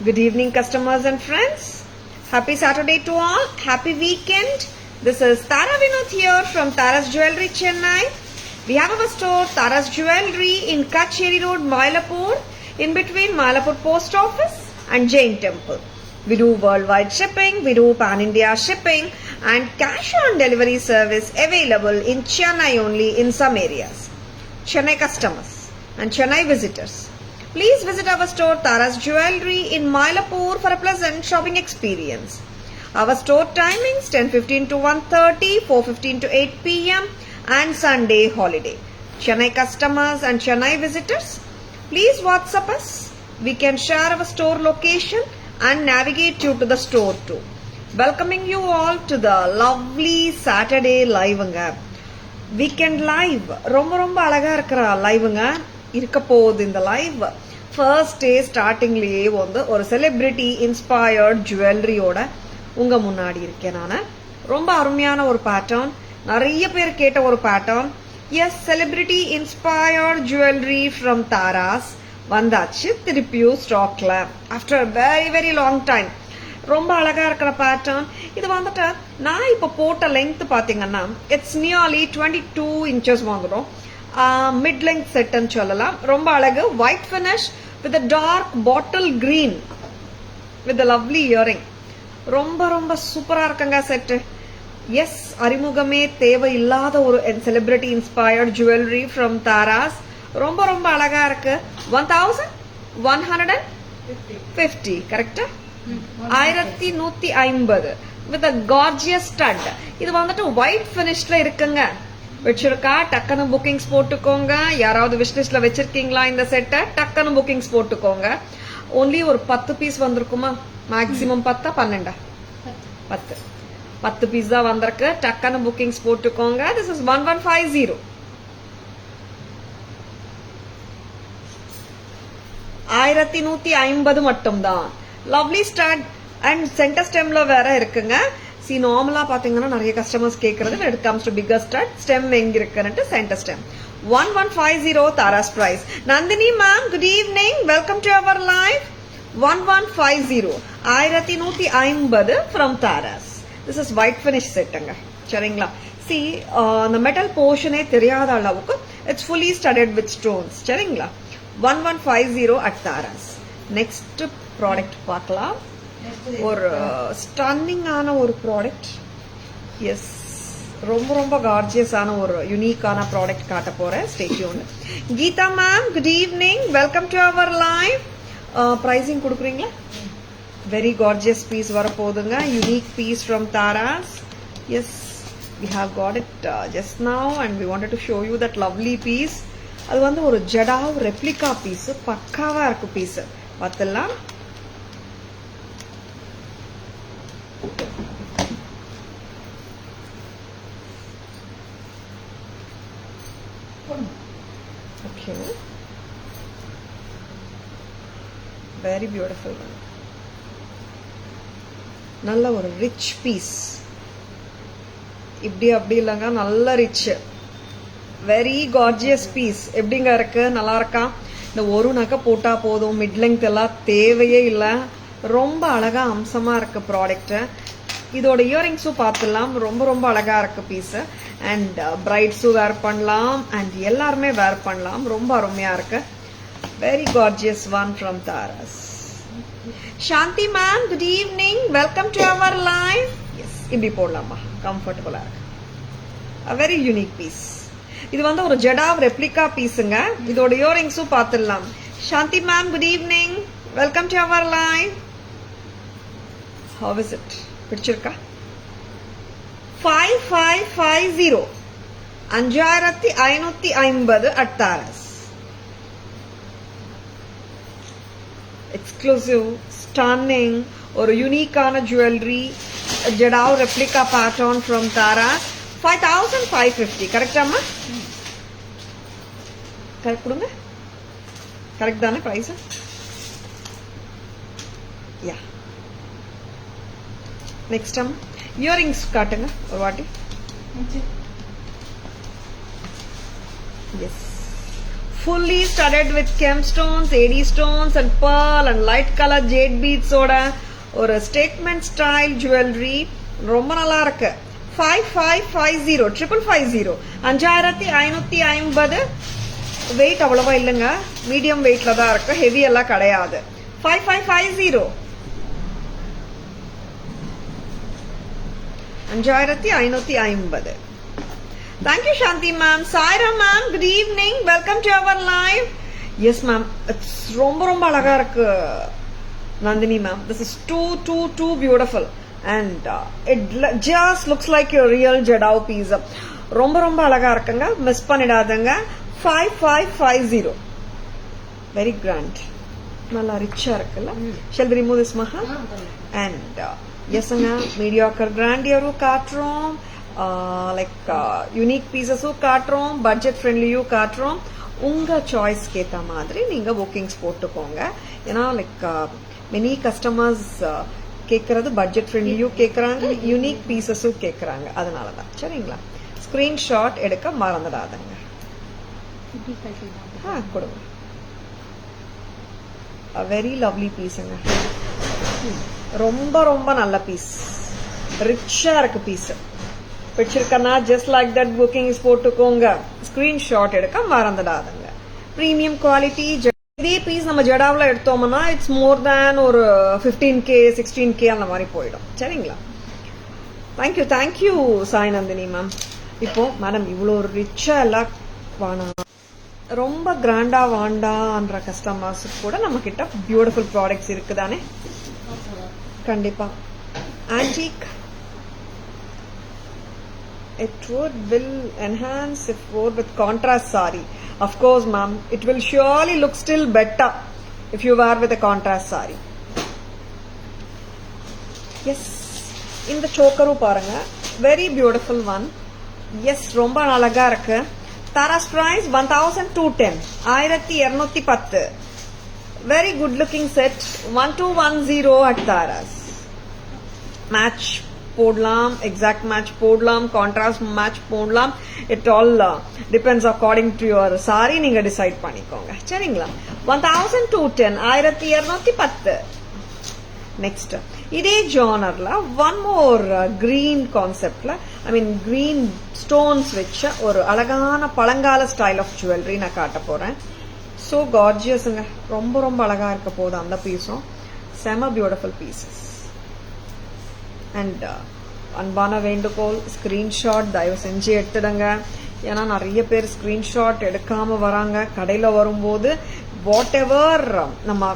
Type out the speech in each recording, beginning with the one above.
Good evening, customers and friends. Happy Saturday to all. Happy weekend. This is Tara Vinod here from Tara's Jewelry, Chennai. We have our store, Tara's Jewelry, in Kacheri Road, Mylapore, in between Mylapore Post Office and Jain Temple. We do worldwide shipping, we do pan-India shipping, and cash on delivery service available in Chennai only in some areas. Chennai customers and Chennai visitors, please visit our store Tara's Jewelry in Mylapore for a pleasant shopping experience. Our store timings 10:15 to 1:30, 4:15 to 8 p.m. and Sunday holiday. Chennai customers and Chennai visitors, please WhatsApp us. We can share our store location and navigate you to the store too. Welcoming you all to the lovely Saturday live-ங்க. Weekend live ரொம்ப அழகா இருக்கிற லைவுங்க இருக்க போகுது. இந்த live first day ஸ்டார்டிங்லேயே வந்து ஒரு celebrity inspired ஜுவல்லரியோட உங்க முன்னாடி இருக்கேன். நான் ரொம்ப அருமையான ஒரு பேட்டர்ன், நிறைய பேர் கேட்ட ஒரு pattern. Yes, celebrity inspired jewellery from Taras வந்தாச்சு திருப்பியும் ஸ்டாக்ல after very very long time. ரொம்ப அழகா இருக்கிற பேட்டர்ன் இது வந்துட்டு நான் இப்போ போட்ட லெங்க் பாத்தீங்கன்னா இட்ஸ் நியர்லி 22 இன்ச்சஸ் வந்துடும். மிட் லெங்க் செட்னு சொல்லலாம். ரொம்ப அழகு, white finish with dark bottle green with lovely earring. ரொம்ப சூப்பரா இருக்குங்க செட்டு. எஸ், அறிமுகமே தேவையில்லாத ஒரு celebrity inspired jewellery from Taras. ரொம்ப அழகா இருக்கு. 1150 கரெக்டா? 1150 வித் கார்ஜியஸ் ஸ்டட். இது வந்துட்டு ஒயிட் பினிஷ்ல இருக்குங்க. வச்சிருக்கா டக்குன்னு புக்கிங்ஸ் போட்டுக்கோங்க. யாராவது விஷ்லிஸ்ட்ல வச்சிருக்கீங்களா இந்த செட்டை? டக்குன்னு புக்கிங்ஸ் போட்டுக்கோங்க. ஒன்லி ஒரு 10 பீஸ் வந்திருக்குமா? மேக்சிமம் 10 12 10 பீஸ் தான் வந்திருக்கு. டக்குன்னு புக்கிங்ஸ் போட்டுக்கோங்க. This is 1150. 1150 மட்டும்தான். லவ்லி ஸ்டார்ட் அண்ட் சென்டர் ஸ்டெம்ல வேற இருக்குங்க. சி, நார்மலா பாத்தீங்கன்னா நிறைய கஸ்டமர்ஸ் கேட்கறது when it comes to bigger stud stem எங்க இருக்குன்னு center stem. 1150 Taras price. Nandini ma'am, good evening, welcome to our live. 1150 1150 from Taras. This is white finish செட்டுங்க. சரிங்களா? சி, அந்த மெட்டல் போர்ஷனே தெரியாத அளவுக்கு it's fully studded with stones. சரிங்களா? 1150 at தாராஸ். நெக்ஸ்ட் ப்ராடக்ட் பார்க்கலாம். ஒரு ஸ்டன்னிங்கான ஒரு ப்ராடக்ட். எஸ், ரொம்ப கார்ஜியஸான ஒரு யூனிக்கான ப்ராடக்ட் காட்ட போறேன். Stay tuned. Geetha ma'am, good evening, welcome to our live. Pricing கொடுக்குறீங்களா? வெரி கார்ஜியஸ் பீஸ் வரப்போகுதுங்க. Unique piece from Taras. Yes, we have got it just now and we wanted to show you that lovely piece. அது வந்து ஒரு jadau replica piece. பக்காவா இருக்கு piece. பார்த்தலாம். Okay, very beautiful. நல்ல ஒரு ரிச் பீஸ். இப்படி அப்படி இல்லைங்க, நல்ல ரிச், வெரி கார்ஜியஸ் பீஸ். எப்படிங்க இருக்கு? நல்லா இருக்கா? இந்த ஒரு நகை போட்டா போதும், மிட் லெங்த் எல்லாம் தேவையே இல்லை. ரொம்ப அழகா அம்சமா இருக்கு ப்ராடக்ட். இதோட இயரிங்ஸும் பார்த்துலாம். ரொம்ப அழகா இருக்கு பீஸ். அண்ட் பிரைட்ஸும் வேர் பண்ணலாம் அண்ட் எல்லாருமே வேர் பண்ணலாம். ரொம்ப அருமையா இருக்கு. Very gorgeous one from Taras. Shanthi ma'am, good evening, welcome to our live. Yes, இப்படி போடலாமா? கம்ஃபர்டபுளா இருக்கு. Very unique piece. இது வந்து ஒரு ஜடாவ் ரெப்ளிகா பீஸுங்க. இதோட இயரிங்ஸும் பார்த்துடலாம். Shanthi ma'am, good evening, welcome to our live. How is it? பிடிச்சிருக்கா? 5550 5550 at தாராஸ். எக்ஸ்க்ளூசிவ், ஸ்டன்னிங், ஒரு யூனிக்கான jewellery, jadau replica pattern from Taras. 5550 கரெக்டாமா? கரெக்ட் கொடுங்க. கரெக்ட் தானே பிரைஸ்? யா. நெக்ஸ்ட் இயரிங்ஸ் காட்டுங்க ஒரு வாட்டி. Yes, fully studded with gemstones, AD stones and pearl and light color jade beads oda or statement style jewelry. ரொம்ப நல்லா இருக்கு. 5550 550 5550. வெயிட் அவ்வளவா இல்லைங்க, மீடியம் வெயிட்ல தான் இருக்கு, ஹெவி எல்லாம் கிடையாது. 5550 5550. Thank you Shanti ma'am. Saira ma'am, good evening, welcome to our live. Yes ma'am, it's ரொம்ப அழகா இருக்கு Nandini ma'am. This is too beautiful and it just looks like a real Jadao piece. ரொம்ப அழகா இருக்குங்க, miss பண்ணிடாதங்க. 5550. Very grand. நல்லா ரிச்சா இருக்குல்ல. Shall we remove this maha? And எஸ்ங்க, mediocre கிராண்டியரும் காட்டுறோம், லைக் யூனிக் பீசஸும் காட்டுறோம், பட்ஜெட் ஃப்ரெண்ட்லியும் காட்டுறோம். உங்க சாய்ஸ்க்கு ஏற்ற மாதிரி நீங்க புக்கிங்ஸ் போட்டுக்கோங்க. ஏன்னா லைக் மெனி கஸ்டமர்ஸ் கேட்கறது பட்ஜெட் ஃப்ரெண்ட்லியும் கேட்கறாங்க, யூனிக் பீசஸும் கேட்கறாங்க. அதனாலதான் சரிங்களா. ஸ்கிரீன்ஷாட் எடுக்க மறந்துடாதங்க. கொடுங்க. வெரி லவ்லி பீஸுங்க, ரொம்ப நல்ல பீஸ், ரிச்சா இருக்கு பீஸ். பிடிச்சிருக்கனா ஜஸ்ட் லைக் தட் புக்கிங்ஸ் போட்டுக்கோங்க, ஸ்கிரீன்ஷாட் எடுக்க மறந்துடாதுங்க. Premium quality. இதே பீஸ் நம்ம ஜடாவில் எடுத்தோம்னா இட்ஸ் மோர் தேன் ஒரு 15K 16K அந்த மாதிரி போயிடும். சரிங்களா. Thank you Sai Nandini ma'am. இப்போ மேடம் இவ்வளோ ரிச்சா எல்லாம் வேணாம், ரொம்ப கிராண்டா வாண்டான்ற கஸ்டமர்ஸுக்கு கூட நம்ம கிட்ட பியூட்டிஃபுல் ப்ராடக்ட்ஸ் இருக்குதானே. கண்டிப்பா. Antique it will enhance if worn with contrast saree. Of course ma'am, it will surely look still better if you wear with a contrast saree. Yes, இந்த chokeru பாருங்க, very beautiful one. Yes, ரொம்ப அழகா இருக்கு. Tara's price 1210, 1210. Very good looking set, 1210 at Tara's. Match போடலாம், exact match போடலாம், contrast match போடலாம். It all depends according to your sorry, நீங்க decide பண்ணிக்கோங்க. சரிங்களா. 1210, 1210. நெக்ஸ்ட் இதே ஜானர்ல ஒன் மோர் கிரீன் கான்செப்ட்ல, ஐ மீன் கிரீன் ஸ்டோன்ஸ் வச்ச ஒரு அழகான பழங்கால ஸ்டைல் ஆஃப் ஜுவல்லரி நான் காட்ட போறேன். ஸோ கார்ஜியஸுங்க, ரொம்ப அழகா இருக்க போகுது அந்த பீஸும். செம பியூட்டிஃபுல் பீசஸ். அண்ட் அன்பான வேண்டுகோள், ஸ்கிரீன்ஷாட் தயவு செஞ்சு எடுத்துடுங்க. ஏன்னா நிறைய பேர் ஸ்கிரீன்ஷாட் எடுக்காம வராங்க. கடையில வரும்போது வாட் எவர் நம்ம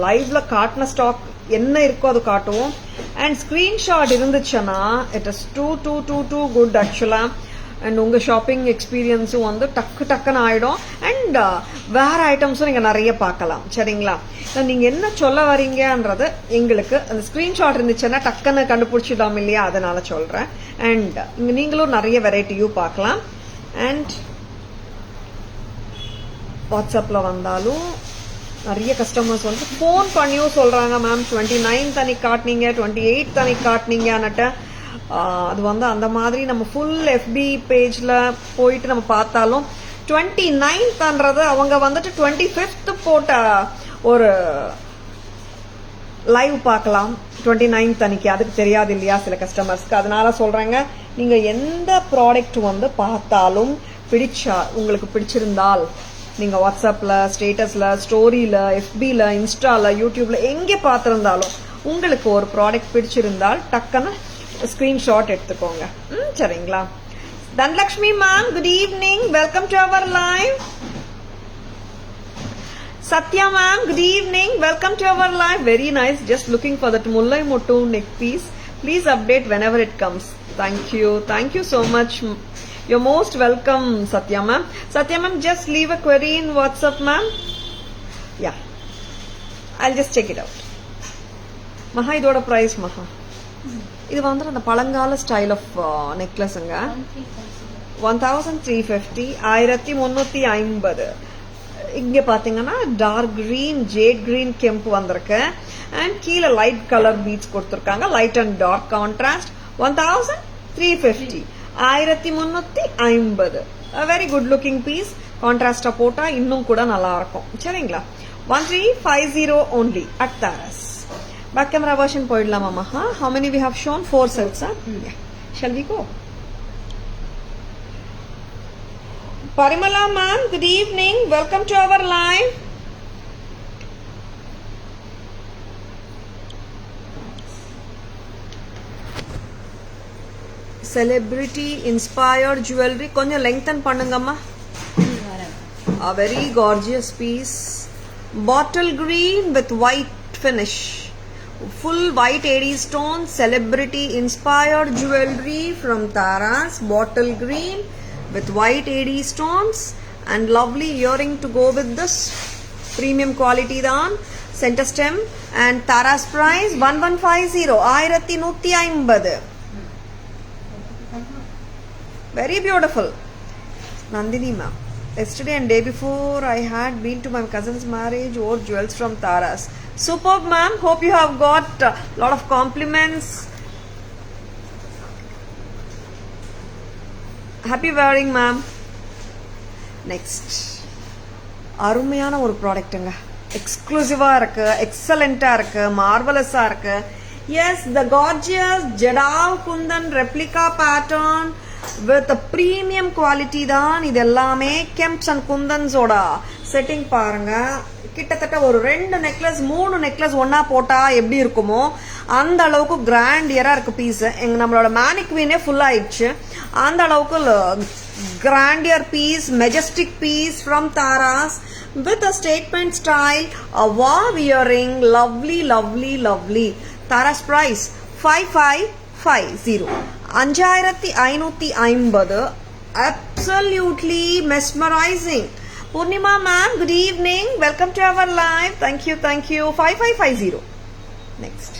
லைவ்ல காட்டின ஸ்டாக் என்ன இருக்கோ அது காட்டுவோம். அண்ட் ஸ்கிரீன்ஷாட் இருந்துச்சுன்னா இட் இஸ் டூ குட் ஆக்சுவலா. அண்ட் உங்க ஷாப்பிங் எக்ஸ்பீரியன்ஸும் வந்து டக்குன்னு ஆயிடும். அண்ட் வேற ஐட்டம்ஸும் நீங்க நிறைய பார்க்கலாம். சரிங்களா. நீங்க என்ன சொல்ல வரீங்கன்றது எங்களுக்கு அந்த ஸ்கிரீன்ஷாட் இருந்துச்சுன்னா டக்குன்னு கண்டுபிடிச்சிடலாம் இல்லையா, அதனால சொல்றேன். அண்ட் இங்க நீங்களும் நிறைய வெரைட்டியும் பார்க்கலாம். அண்ட் வாட்ஸ்அப்ல வந்தாலும் நிறைய கஸ்டமர்ஸ் வந்து போன் பண்ணியும் சொல்றாங்க, மேம் 29th அன்னைக்கு காட்டினீங்க, 28th அன்னைக்கு காட்டினீங்கன்னுட்டு. அது வந்து அந்த மாதிரி நம்ம ஃபுல் FB பேஜ்ல போயிட்டு நம்ம பார்த்தாலும் 29th அவங்க வந்துட்டு 25th போட்ட ஒரு லைவ் பார்க்கலாம் 29th அன்னைக்கு. அதுக்கு தெரியாது இல்லையா சில கஸ்டமர்ஸ்க்கு. அதனால சொல்றேங்க, நீங்க எந்த ப்ராடக்ட் வந்து பார்த்தாலும் உங்களுக்கு பிடிச்சிருந்தால் நீங்க வாட்ஸ்அப்ல, ஸ்டேட்டஸ்ல, ஸ்டோரியில, FBல, இன்ஸ்டால, யூடியூப்ல எங்க பார்த்திருந்தாலும் உங்களுக்கு ஒரு ப்ராடக்ட் பிடிச்சிருந்தால் டக்குன்னு ஸ்கிரீன்ஷாட் எடுத்துக்கோங்க. சரிங்களா. Dhanalakshmi ma'am, good evening, welcome to our live. Satya ma'am, good evening, welcome to our live. Very nice, just looking for that Mullai Mottu neck piece. Please update whenever it comes. Thank you so much. You're most welcome, Satya ma'am. Satya ma'am, just leave a query in WhatsApp ma'am. Yeah, I'll just check it out. Maha, idoda price Maha. இது வந்து அந்த பழங்கால style of நெக்லஸ்ங்க. 1350, 1350. இங்க பாத்தீங்கன்னா dark green, jade green kemp வந்திருக்கு. And கீழே light colour beads கொடுத்துருக்காங்க, light and dark contrast. 1350, 1350. Very good looking piece. கான்ட்ராஸ்டா போட்டா இன்னும் கூட நல்லா இருக்கும். சரிங்களா? 1350 only at Taras. Back camera version போயிடலாமா? How many we have shown? 4 sets. Yeah. Shall we go? Parimala ma'am, good evening. Welcome to our live. Celebrity inspired jewelry. கொஞ்சம் lengthen பண்ணுங்கம்மா. A very gorgeous piece. Bottle green with white finish. Full white AD stone. Celebrity inspired jewelry from Taras. Bottle green with white AD stones and lovely earring to go with this. Premium quality dhaan. Center stem and Taras price 1150. 1150. Very beautiful. Nandini ma'am. Yesterday and day before I had been to my cousin's marriage, wore jewels from Taras. Superb ma'am. Hope you have got a lot of compliments. Happy wearing ma'am. Next. அருமையான ஒரு ப்ராடக்ட்டுங்க. எக்ஸ்க்ளூசிவா இருக்கு, எக்ஸலண்டா இருக்கு, மார்வலஸா இருக்கு. Yes, the gorgeous Jadal Kundan replica pattern with a premium quality தான். இது எல்லாமே kemps and குந்தன்ஸோட setting பாருங்க. கிட்டத்தட்ட ஒரு 2 நெக்லஸ் 3 நெக்லஸ் ஒன்னா போட்டா எப்படி இருக்குமோ அந்த அளவுக்கு கிராண்டியரா இருக்கு பீஸ். நம்மளோட மேனிக்வீனே ஃபுல் ஆயிடுச்சு. அந்த அளவுக்கு grandeur piece, majestic piece from Taras with a statement style, a wow earring, lovely, lovely, lovely. Taras price 5550. 5550. Absolutely mesmerizing. Purnima ma'am, good evening. Welcome to our live. Thank you, thank you. 5550. Next.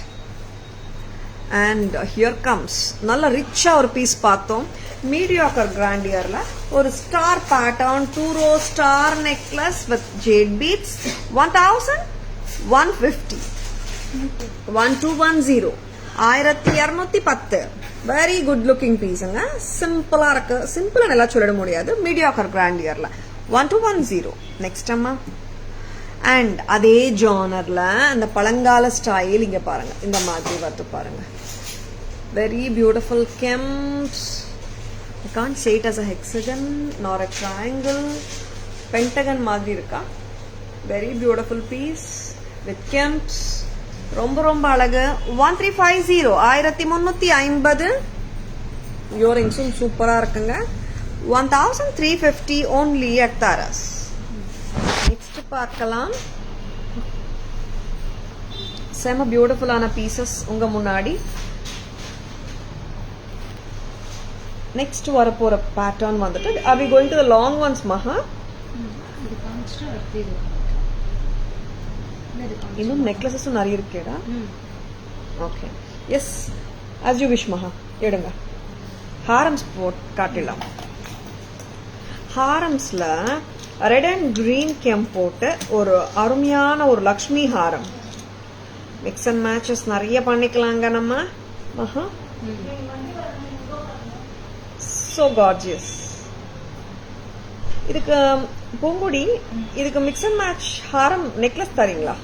And here comes நல்ல ரிச்சா ஒரு piece பார்த்தோம். Mediocre கிராண்டியர்ல ஒரு star pattern 2 row star necklace with jade beads 1150. 1210. 1210. Very good looking பீஸுங்க. சிம்பிளா இருக்கு. சிம்பிளா நல்லா சொல்லிட முடியாது. மீடியாக்கர் கிராண்டியர்ல 1210. நெக்ஸ்ட் அம்மா. அண்ட் அதே ஜானர்ல அந்த பழங்கால ஸ்டைல் இங்க பாருங்க. இந்த மாதிரி வந்து பாருங்க. Very beautiful kemps. I can't say it as a hexagon nor a triangle. Pentagon மாதிரி இருக்கா. Very beautiful piece with kemps. ரொம்ப ரொம்ப அழகு. 1350. 1350. இயரிங்ஸும் சூப்பரா இருக்குங்க. 1350 only at Taras. நெக்ஸ்ட் பார்க்கலாம். செம பியூட்டிஃபுல்லான பீசஸ் உங்க முன்னாடி. நெக்ஸ்ட் வரப்போற பேட்டர்ன் வந்துட்டு are we going to the long ones மகா? இன்னும் நெக்லஸஸும் நிறைய இருக்கேடா. Okay yes as you wish Maha. எடுங்க. ஹாரம்ஸ் காட்டிடலாம். ஹாரம்ஸ்ல ரெட் அண்ட் கிரீன் கெம்ப் போட்டு ஒரு அருமையான ஒரு லக்ஷ்மி ஹாரம். மிக்ஸ் அண்ட் மேட்சஸ் நிறைய பண்ணிக்கலாங்க நம்ம மகா. So gorgeous. இதுக்கு பூங்குடி இதுக்கு mix and match Haram necklace தரீங்களா?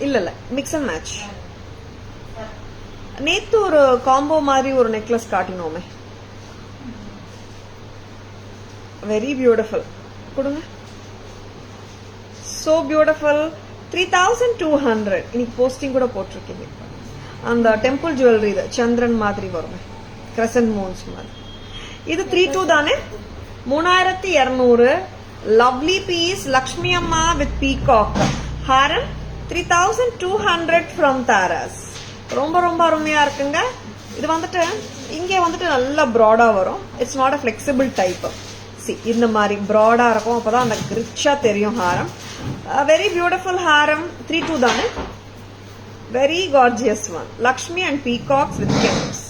இல்ல மிக்ஸ் அண்ட் மேட்ச். நேத்து ஒரு காம்போ மாதிரி ஒரு நெக்லஸ் காட்டினோமே. Very beautiful. கொடுங்க. So beautiful. 3200. இன்னைக்கு போஸ்டிங் கூட போட்டிருக்கீங்க. அந்த டெம்பிள் ஜுவல்லரி இது சந்திரன் மாதிரி வருமே. கிரசன்ட் மூன்ஸ் மாதிரி. இது 32 தானே. 3200. Lovely piece. லக்ஷ்மி அம்மா with peacock Haram 3200 from Taras. ரொம்ப ரொம்ப அருமையா இருக்குங்க. இது வந்துட்டு இங்கே வந்துட்டு நல்ல ப்ராடா வரும். It's not a flexible type. இந்த மாதிரி ப்ராடா இருக்கும். அப்பதான் அந்த ரிச்சா தெரியும் ஹாரம். வெரி பியூட்டிஃபுல் ஹாரம். 32 தானே. Very gorgeous one. Lakshmi and peacocks with kemps.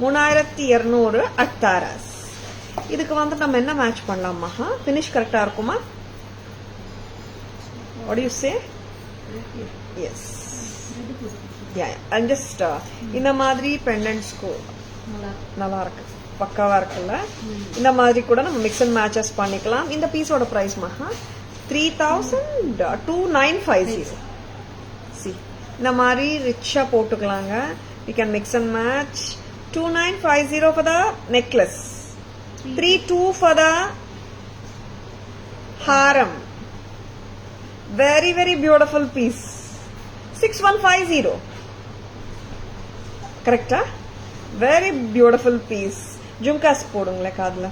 3200 at Taras. இதுக்கு வந்து நம்ம என்ன மேட்ச் பண்ணலாமா? ஃபினிஷ் கரெக்டா இருக்குமா? What do you say? Yes. Yeah. And just இந்த மாதிரி பெண்டன்ட்ஸ்க்கு நல்லா இருக்கு. பக்காவா இருக்குல்ல. இந்த மாதிரி கூட நம்ம மிக்ஸ் அண்ட் மேட்சஸ் பண்ணிக்கலாம். இந்த பீஸோட பிரைஸ் மகா 3250. சி இந்த மாதிரி ரிச்சா போட்டுக்கலாங்க. we can mix and match. 2950 for the necklace, 32 for the haram. Very very beautiful piece. 6150 correct? Very beautiful piece. Jumkas podungle kaadla.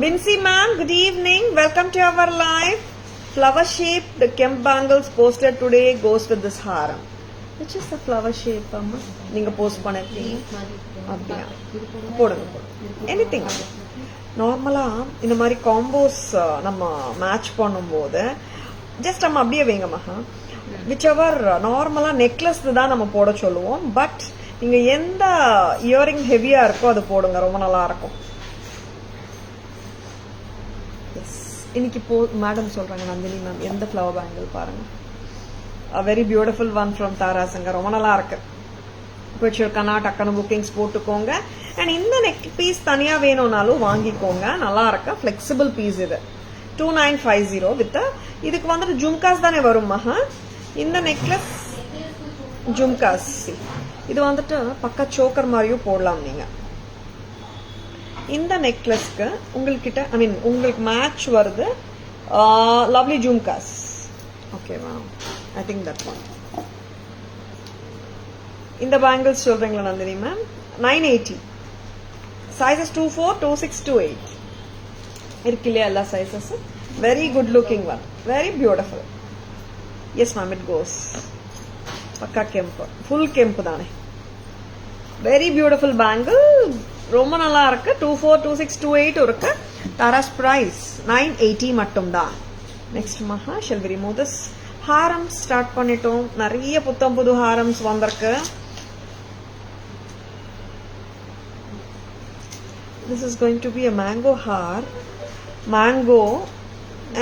Vincy ma'am, good evening, welcome to our live. Flower shaped kemp bangles posted today goes with this haram. Which is the flower shape amma neenga post pannirkeenga அப்படியா போடுங்க. Anything நார்மலா இந்த மாதிரி combos நம்ம match பண்ணும்போது just நம்ம அப்படியே வைங்க மகா. விச் எவர் நார்மலா நெக்லஸ் தான் நம்ம போட சொல்லுவோம். பட் நீங்க எந்த இயரிங் ஹெவியா இருக்கோ அது போடுங்க, ரொம்ப நல்லா இருக்கும். இன்னைக்கு மேடம் சொல்றாங்க நந்தினி மேம் எந்த ஃப்ளவர் பேங்கிள் பாருங்க. A very beautiful one from தாராசங்க, ரொம்ப நல்லா இருக்கு. பிடிச்சிருக்கானா டக்குனு புக்கிங்ஸ் போட்டுக்கோங்க. அண்ட் இந்த நெக் பீஸ் தனியா வேணும்னாலும் வாங்கிக்கோங்க, நல்லா இருக்கு. ஃபிளெக்சிபிள் பீஸ் இது 2950 வித் இதுக்கு வந்துட்டு ஜும்காஸ் தானே வரும் மகா. இந்த நெக்லஸ் ஜும்காஸ், இது வந்துட்டு பக்கா சோக்கர் மாதிரியும் போடலாம் நீங்க. இந்த நெக்லஸ்க்கு உங்கள்கிட்ட உங்களுக்கு மேட்ச் வருது லவ்லி ஜும்காஸ். ஓகேவா? I think that one. இந்த பேங்கிள்ஸ் சொல்றீங்களா நந்தினி மேம்? 980. சைஸஸ் 24, 26, 28 இருக்கு இல்லையா எல்லா sizes. Very good looking one, very beautiful. Yes ma'am, it goes. பக்கா கெம்பு, ஃபுல் கெம்பு தானே. வெரி பியூட்டிஃபுல் பேங்கிள், ரொம்ப நல்லா இருக்கு. 24, 26, 28 இருக்கு. தாராஸ் பிரைஸ் 980 மட்டும் தான். நெக்ஸ்ட் மகா, shall we remove this. Haram start பண்ணிட்டோம். நிறைய புத்தம் புது ஹாரம்ஸ் வந்திருக்கு. This is going to be a mango haar. Mango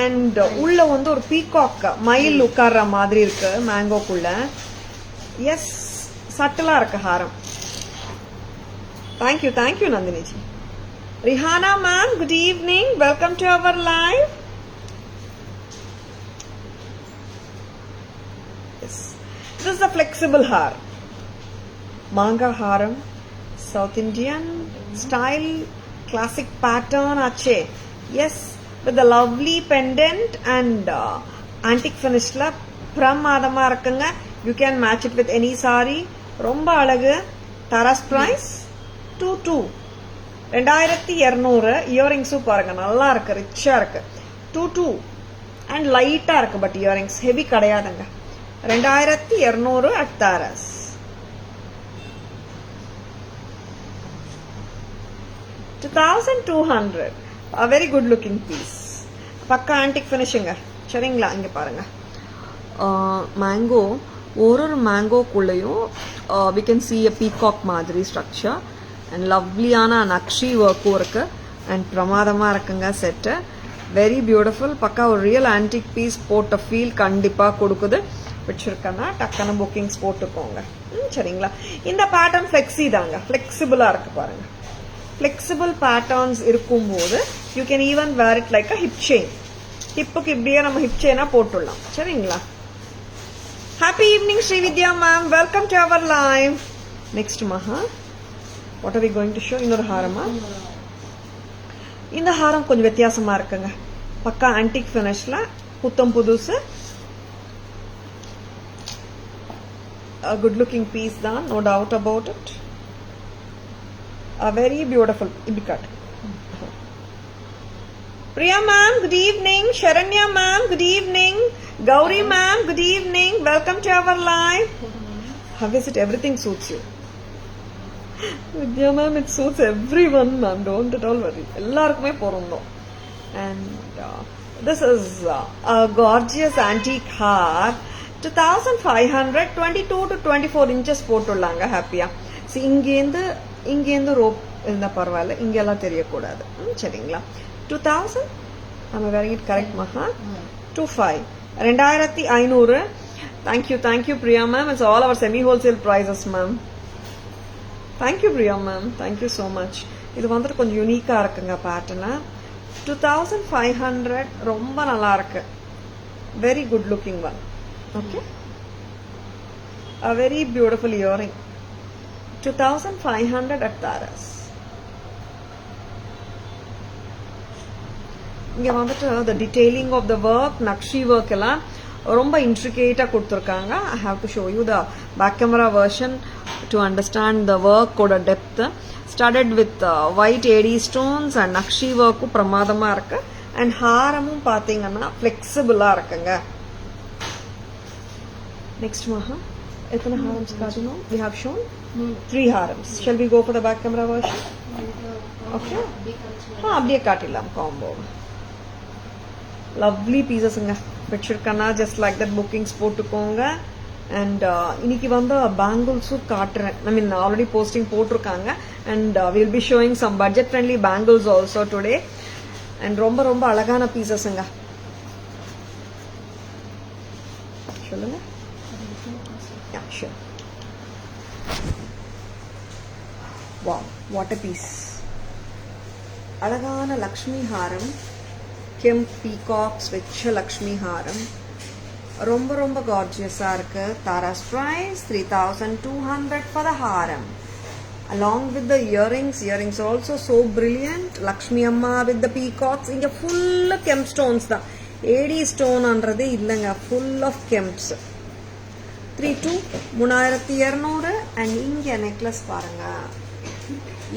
and உள்ள வந்து ஒரு பீகாக் மயில் உட்கார்ற மாதிரி இருக்கு மேங்கோக்குள்ள. எஸ், சட்டலா இருக்கு ஹாரம். தேங்க்யூ தேங்க்யூ நந்தினிஜி. Rihana ma'am, good evening, welcome to our live. Yes, this is a flexible haar. Manga haram, South Indian style, classic pattern ache. Yes, with the lovely pendant and antique finish la pramadama irukanga. You can match it with any saree. Romba alagu. Tara's price 2200. Earrings பாருங்க, நல்லா இருக்கு, ரிச்சா இருக்கு. 22 and லைட்டா இருக்கு. But earrings heavy கிடையாதுங்க. 2200 at Tara's. $2,200. A very good looking piece. பக்கா antique ஃபினிஷிங்க. சரிங்களா? இங்க பாருங்க, மேங்கோ, ஒரு மேங்கோக்குள்ளேயும் we can see a peacock மாதிரி ஸ்ட்ரக்சர் அண்ட் லவ்லியான நக்ஷி ஒர்க்கும் இருக்கு. அண்ட் பிரமாதமா இருக்குங்க செட்டு. Very beautiful. பக்கா ஒரு ரியல் ஆன்டிக் பீஸ் போட்ட ஃபீல் கண்டிப்பா கொடுக்குது. பிடிச்சிருக்கன்னா டக்குன்னு புக்கிங்ஸ் போட்டுக்கோங்க. சரிங்களா? இந்த பேட்டர்ன் ஃபிளெக்ஸி தாங்க, ஃபிளெக்சிபிளா இருக்கு பாருங்க. ஃபிளெக்சிபிள் பேட்டர்ன்ஸ் இருக்கும்போது you can even wear it like a hip chain. ஹிப்புக்கு இப்படியே நம்ம ஹிப் செயினா போட்டுடலாம். சரிங்களா? Happy evening Srividya ma'am, welcome to our live. Next Maha, what are we going to show? இன்னொரு ஹாரமா? இந்த ஹாரம் கொஞ்சம் வித்தியாசமா இருக்குங்க. பக்கா ஆன்டிக் ஃபினிஷ்ல புத்தம் புதுசு. குட் லுக்கிங் பீஸ் தான், no doubt about it. Very beautiful. Ibdikat. Priya ma'am, good evening. Sharanya ma'am, good evening. Gauri ma'am, good evening. Welcome to our live. How is it? Everything suits you. Vidya ma'am, it suits everyone ma'am. Don't at all worry. Ellarkume porundom. And this is a gorgeous antique heart. 2500, 22 to 24 inches போட்டுள்ளாங்க. ஹாப்பியா? See, இங்கேருந்து rope இருந்தா பரவாயில்ல, இங்கெல்லாம் தெரியக்கூடாது. சரிங்களா? 2000. நம்ம wearing it correct Maha. 25. 2500. Thank you thank you Priya ma'am. It's all our semi wholesale prices ma'am. Thank you Priya ma'am, thank you so much. இது வந்துட்டு கொஞ்சம் யூனிக்காக இருக்குங்க பேட்டர்னு. 2500, ரொம்ப நல்லா இருக்கு. Very good looking one. Okay, a very beautiful earring. 2500 at Taras. இங்க வந்துட்டு the detailing of the work, nakshi work எல்லாம் ரொம்ப இன்ட்ரிகேட்டாக கொடுத்துருக்காங்க. I have to show you the back camera version to understand the ஒர்க்கோட depth. Started with white AD stones and nakshi ஒர்க்கும் பிரமாதமாக இருக்கு. அண்ட் ஹாரமும் பார்த்தீங்கன்னா ஃப்ளெக்சிபிளாக இருக்குங்க. நெக்ஸ்ட் மஹா, எத்தனை ஹாரம்ஸ் காட்டணும்? We have shown 3 harams. Shall we go for the back camera version? Okay. அப்படியே காட்டிடலாம் காம்போ. லவ்லி பீசஸ்ங்க. வச்சிருக்கேன்னா ஜஸ்ட் லைக் தட் புக்கிங்ஸ் போட்டுக்கோங்க. அண்ட் இன்னைக்கு வந்து பேங்கிள்ஸும் காட்டுறேன். ஐ மீன் ஆல்ரெடி போஸ்டிங் போட்டிருக்காங்க. And will be showing some budget friendly bangles also today. And ரொம்ப ரொம்ப அழகான பீசஸ்ங்க. சொல்லுங்க. Yeah, sure. Wow, what a piece. அழகான லக்ஷ்மி ஹாரம், கெம்ப் பீகாக்ஸ் வச்ச லக்ஷ்மி ஹாரம், ரொம்ப ரொம்ப கார்ஜியஸா இருக்கு. Taras price 3200 for the Haram. Along with the earrings also so brilliant. Lakshmi Amma with the peacocks. இங்க full kemp stones தான். ஏடி ஸ்டோன் ஆன்றது இல்லைங்க, full of kemps. 3200 and இங்க necklace பாருங்க.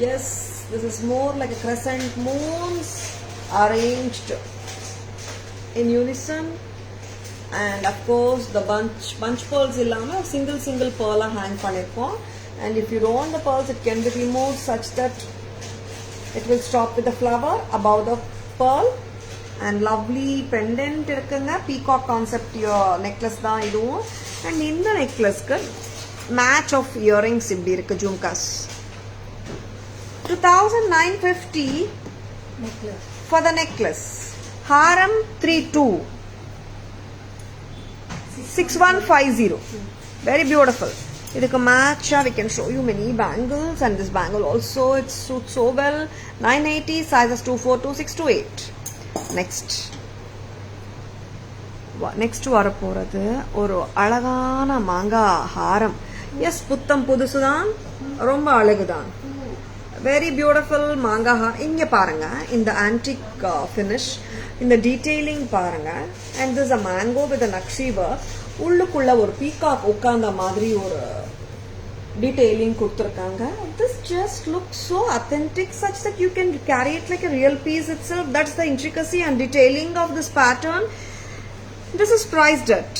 Yes, this is more like a crescent moons arranged in unison. And of course the bunch pearls illama single pearl hang பண்ணிருக்கோம். And if you don't want the pearls, it can be removed such that it will stop with the flower above the pearl. And lovely pendant இருக்குங்க. peacock concept necklace தான் இதுவும். And இந்த necklaceக்கு match of earrings இப்படி இருக்கு, jhumkas. 2950 for the necklace. Haram 6150. Very beautiful. இதுக்கு match we can show you many bangles, and this bangle also it suits so well. 980, sizes 24, 26 to 8. Next வர போறது ஒரு அழகான மாங்கா ஹாரம். எஸ், புத்தம் புதுசுதான், ரொம்ப அழகுதான். வெரி பியூட்டிஃபுல் மாங்கா ஹாரம். இங்க பாருங்க, இந்த ஆன்டிக் ஃபினிஷ், இந்த டீடைலிங் பாருங்க. And this a mango with nakshi work. உள்ளுக்குள்ள ஒரு பீகாக் உட்கார்ந்த மாதிரி ஒரு detailing கொடுத்திருக்காங்க. This just looks so authentic, such that you can carry it like a real piece itself. That's the intricacy and detailing of this pattern. This is priced at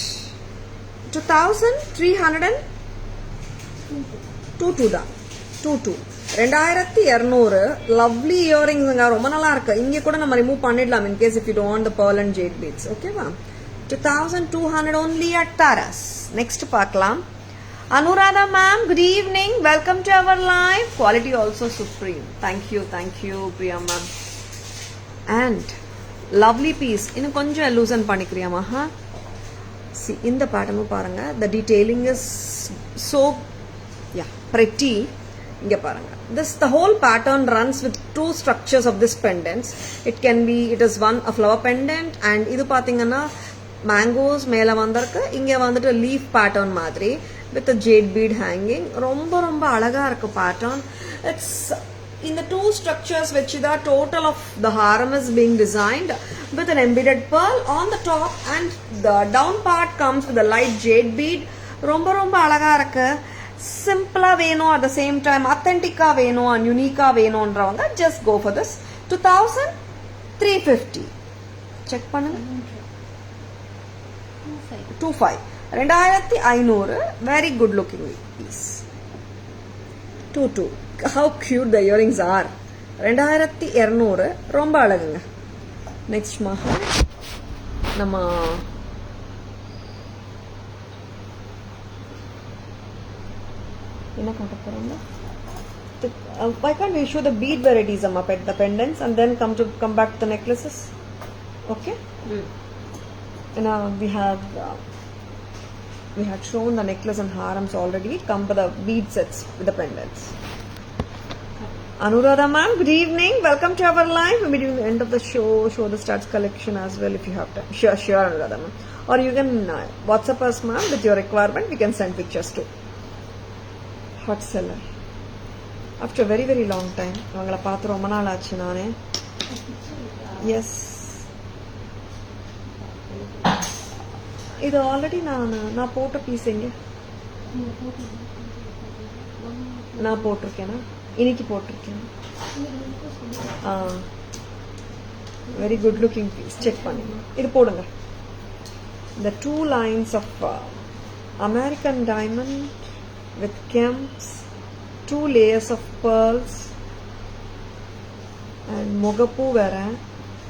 2322 தான். 2200. Lovely இயரிங்ஸ்ங்க, ரொம்ப நல்லா இருக்கு. இங்க கூட நம்ம ரிமூவ் பண்ணிடலாம் in case if you don't want the pearl and jade beads. ஓகேவா? 2200 only at Taras. Next பார்க்கலாம். Anuradha ma'am, good evening. Welcome to our live. Quality also supreme. Thank you, Priya ma'am. And lovely piece. இன்னும் கொஞ்சம் loosen பண்ணிக்கிறியா மஹா? See, இந்த pattern பாருங்க. The detailing is so pretty. இங்க பாருங்க. The whole pattern runs with 2 structures of this pendants. It is one a flower pendant, and இது பாத்தீங்கன்னா mangoes மேல வந்திருக்கு. இங்க வந்துட்டு leaf pattern மாதிரி with a jade bead hanging. ரொம்ப ரொம்ப அழகா இருக்கு pattern. It's in the 2 structures which the total of the haram is being designed with an embedded pearl on the top, and the down part comes with a light jade bead. ரொம்ப ரொம்ப அழகா இருக்கு. சிம்பிளா வேணும், at the same time authentic-ஆ வேணும் and unique-ஆ வேணும்ன்றவங்க just go for this. 2350. Check பண்ணுங்க. 25. 2500. Very good looking piece. 22. How cute the earrings are. 2200. ரொம்ப அழகுங்க. நெக்ஸ்ட் மஹா, நம்ம என்ன காட்ட போறோம்? Why can't we show the bead varieties up at the pendants and then come back to the necklaces? Okay. Now we had shown the necklace and harams already. Come for the bead sets with the pendants. Anuradha ma'am, good evening. Welcome to our live. We'll be doing the end of the show the starts collection as well if you have time. Sure, Anuradha ma'am. Or you can WhatsApp us ma'am with your requirement. We can send pictures too. Hot seller. After a very, very long time. அவங்கள பார்த்து ரொம்ப நாள் ஆச்சு நானே. Yes. இது already நான் போட்ட piece எங்க நான் போட்டிருக்கேனா இன்னைக்கு போட்டிருக்கேன் very good looking piece check பண்ணுங்க இது போடுங்க the 2 lines of American diamond with gems 2 layers of pearls and mogapu வேற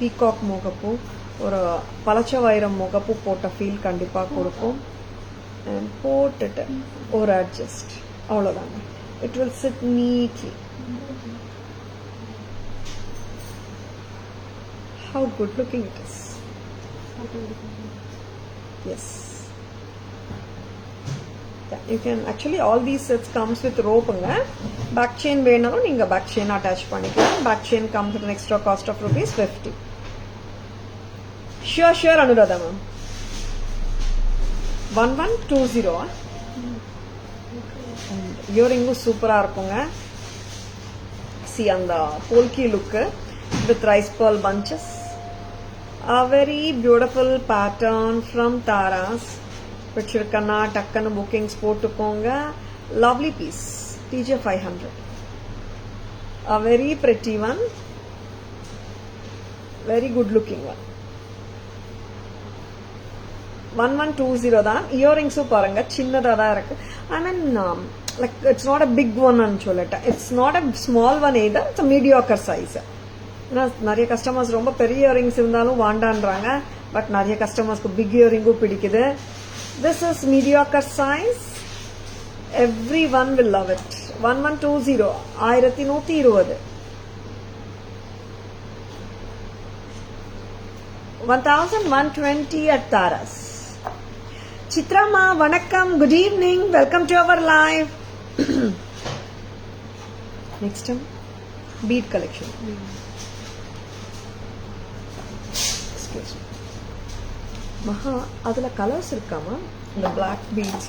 பீகாக் மோகப்பூ ஒரு பலச்ச வைரம் முகப்பு போட்ட ஃபீல் கண்டிப்பாக கொடுக்கும் அண்ட் போட்டுட்டு ஒரு அட்ஜஸ்ட் அவ்வளோதாங்க it will sit neatly how good looking it is yes you can actually all these sets comes with ரோப்புங்க பேக் செயின் வேணாலும் நீங்கள் பேக் செயின் அட்டாச் பண்ணிக்கலாம் back chain comes with extra cost of ₹50 Sure, Anuradha ma'am. 1120. Earring super irukkunga. See on the polki look with rice pearl bunches. A very beautiful pattern from Taras. Pichirkanna takkana bookings potukonga. Lovely piece. TJ 500. A very pretty one. Very good looking one. 1120 தான் இயரிங்ஸும் பாருங்க சின்னதாக தான் இருக்கு I mean like it's not a big ஒன்னு சொல்லிட்டேன் it's not a small one either it's mediocre size ஏன்னா நிறைய customers ரொம்ப பெரிய இயரிங்ஸ் இருந்தாலும் வாண்டான்றாங்க பட் நிறைய கஸ்டமர்ஸ்க்கு பிக் இயரிங்கும் பிடிக்குது this is mediocre size every one will love it 1120 1120 1120 at Taras. Chitrama, vanakkam, good evening, welcome to our live. Next time, bead collection. Excuse me. Maha, adula colors irukama? The black beads.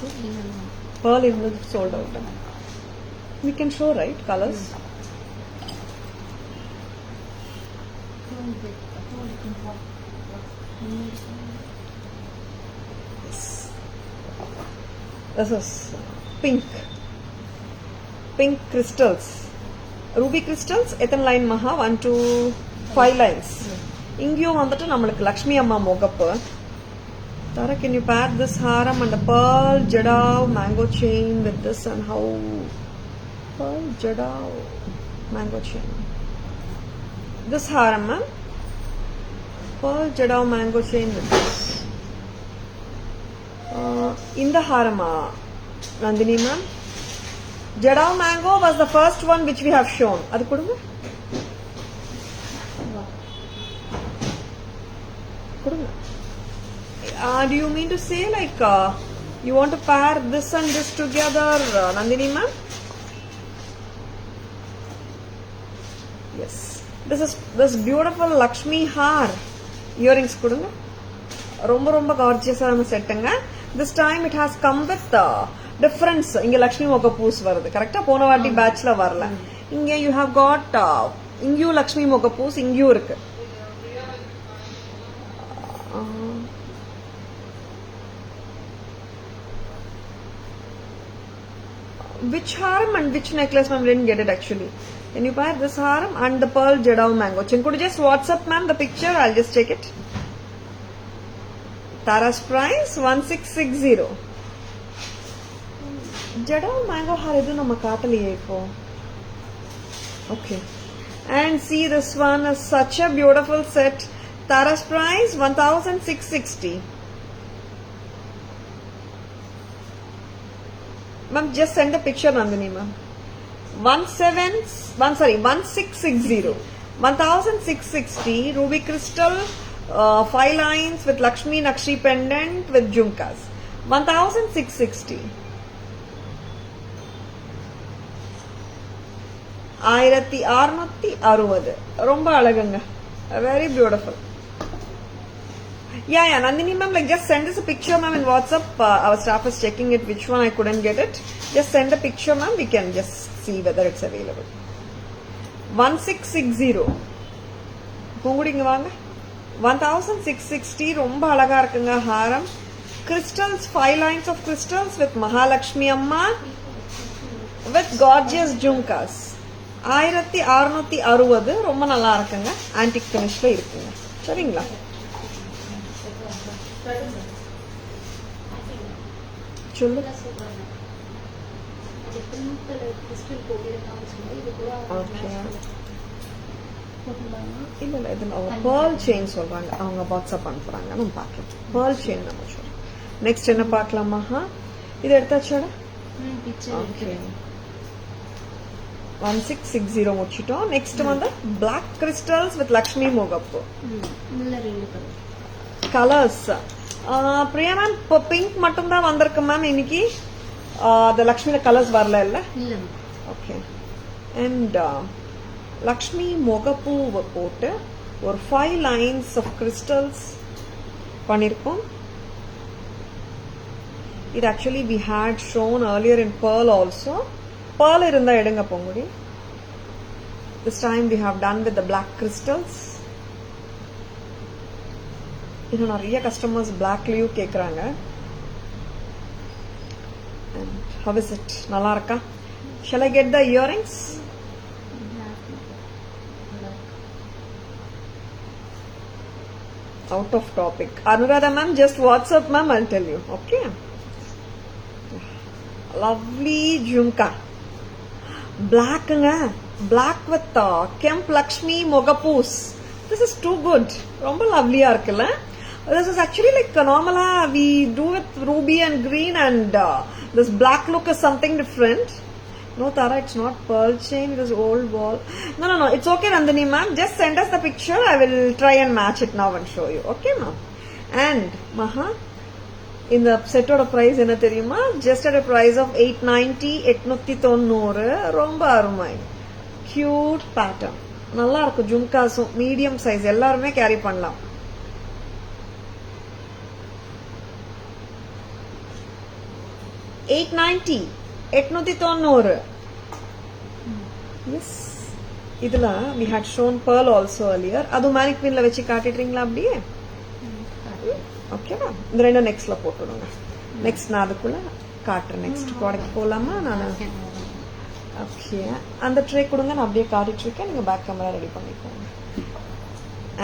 Pearl is sold out. We can show, right, colors? This is pink crystals, ruby crystals. Ethan line maha 1 to 5 lines. Ingyo vandhattu namalukku Lakshmi Amma mogappu. Tara, can you pair this haram and a pearl jadao mango chain with this and how pearl jadao mango chain. This haram, ma'am. Pearl jadao mango chain with this. In the harama, Nandini ma'am, Jadao mango was the first one which we have shown. Adu kudunga. Kudunga. Do you mean to say like you want to pair this and this together, Nandini ma'am? Yes. This is this beautiful Lakshmi har earrings kudunga. ரொம்ப கார்ஜியஸான செட்டுங்க this time it has come with difference இங்க லக்ஷ்மி மொகப்பூஸ் வருது கரெக்டா போன வாட்டி பேட்ச்ல வரல இங்க you have got இங்கயும் லக்ஷ்மி மொகப்பூஸ் இங்கயும் இருக்கு which haram and which necklace ma'am? Didn't get it actually. Can you pair this haram and the pearl jadao mango chain? Could you just WhatsApp ma'am the picture? I'll just check it. Tara's price 1660. Jadao mango haridu nama kaataliye ipo. Okay. And see, this one is such a beautiful set. Tara's price 1660. Ma'am, just send the picture, Nandini ma'am. 1660. 1660 ruby crystal. 5 lines with Lakshmi Nakshi pendant with jhumkas. 1660. 1660. ரொம்ப அழகுங்க. Very beautiful. Yeah, Nandini ma'am, like just send us a picture ma'am in WhatsApp. Our staff is checking it, which one I couldn't get it. Just send a picture ma'am, we can just see whether it's available. 1660. பொங்குடிங்க வாங்க. 1660 ரொம்ப அழகா இருக்குங்க ஹாரம். Crystals, 5 lines of crystals with Mahalakshmi Amma with gorgeous jhumkas. 1660 ரொம்ப நல்லா இருக்குங்க. Antique ஃபினிஷ்ல இருக்குங்க. சரிங்களா? சொல்லு. இல்ல இது அவங்க பேர்ல் செயின் சொல்றாங்க. அவங்க வாட்ஸ்அப் அனுப்புறாங்க. நம்ம பார்க்கலாம். பேர்ல் செயின் நம்ம சொல்றோம். நெக்ஸ்ட் என்ன பார்க்கலாமா? இது எடுத்தாச்சோட. ஓகே. 1660 முடிச்சிட்டோம். நெக்ஸ்ட் வந்து Black crystals with Lakshmi Mogapu. Colours Priya ma'am இப்போ பிங்க் மட்டும் தான் வந்திருக்கு மேம் இன்னைக்கு. அந்த லக்ஷ்மியில கலர்ஸ் வரல இல்ல? ஓகே. அண்ட் லக்ஷ்மி முகப்பூவை போட்டு ஒரு 5 lines of crystals பண்ணிருக்கோம். இது actually we had shown earlier in pearl also. pearl இருந்தா எடுங்க Pongudi. This time we have done with the black crystals. இன்னும் நிறைய கஸ்டமர்ஸ் பிளாக்லயும் கேக்குறாங்க. And how is it? நல்லா இருக்கா? Shall I get the earrings? Out of topic. Anuradha ma'am, just WhatsApp ma'am, I'll tell you. Okay. Lovely jhumka. Black nga. Black with Kemp Lakshmi Mogapus. This is too good. ரொம்ப lovely-ஆ இருக்குல்ல? This is actually like normally we do with ruby and green, and this black look is something different. No Tara, it's not pearl chain, it is old ball. No, it's okay Nandini ma'am, just send us the picture. I will try and match it now and show you. Okay ma'am. And Maha, in the set oda price enna theriyuma, just at a price of 890, 890. ரொம்ப அருமை. Cute pattern. நல்லா இருக்கு. ஜும்காஸும் medium size எல்லாருமே carry பண்ணலாம். $890. Yes. இதுல we had shown pearl also earlier. அது மேனிக் பின்ல வச்சு காட்டிடுறீங்களா அப்படியே? ஓகேவா? இந்த ரெண்டு நெக்ஸ்ட்ல போட்டுடுங்க. நெக்ஸ்ட் நான் அதுக்குள்ள காட்டுறேன். நெக்ஸ்ட் ப்ராடக்ட் போலாமா? நான் ஓகே. அந்த ட்ரே கொடுங்க, நான் அப்படியே காட்டிட்டு இருக்கேன். நீங்க பேக் கேமரா ரெடி பண்ணிக்கோங்க.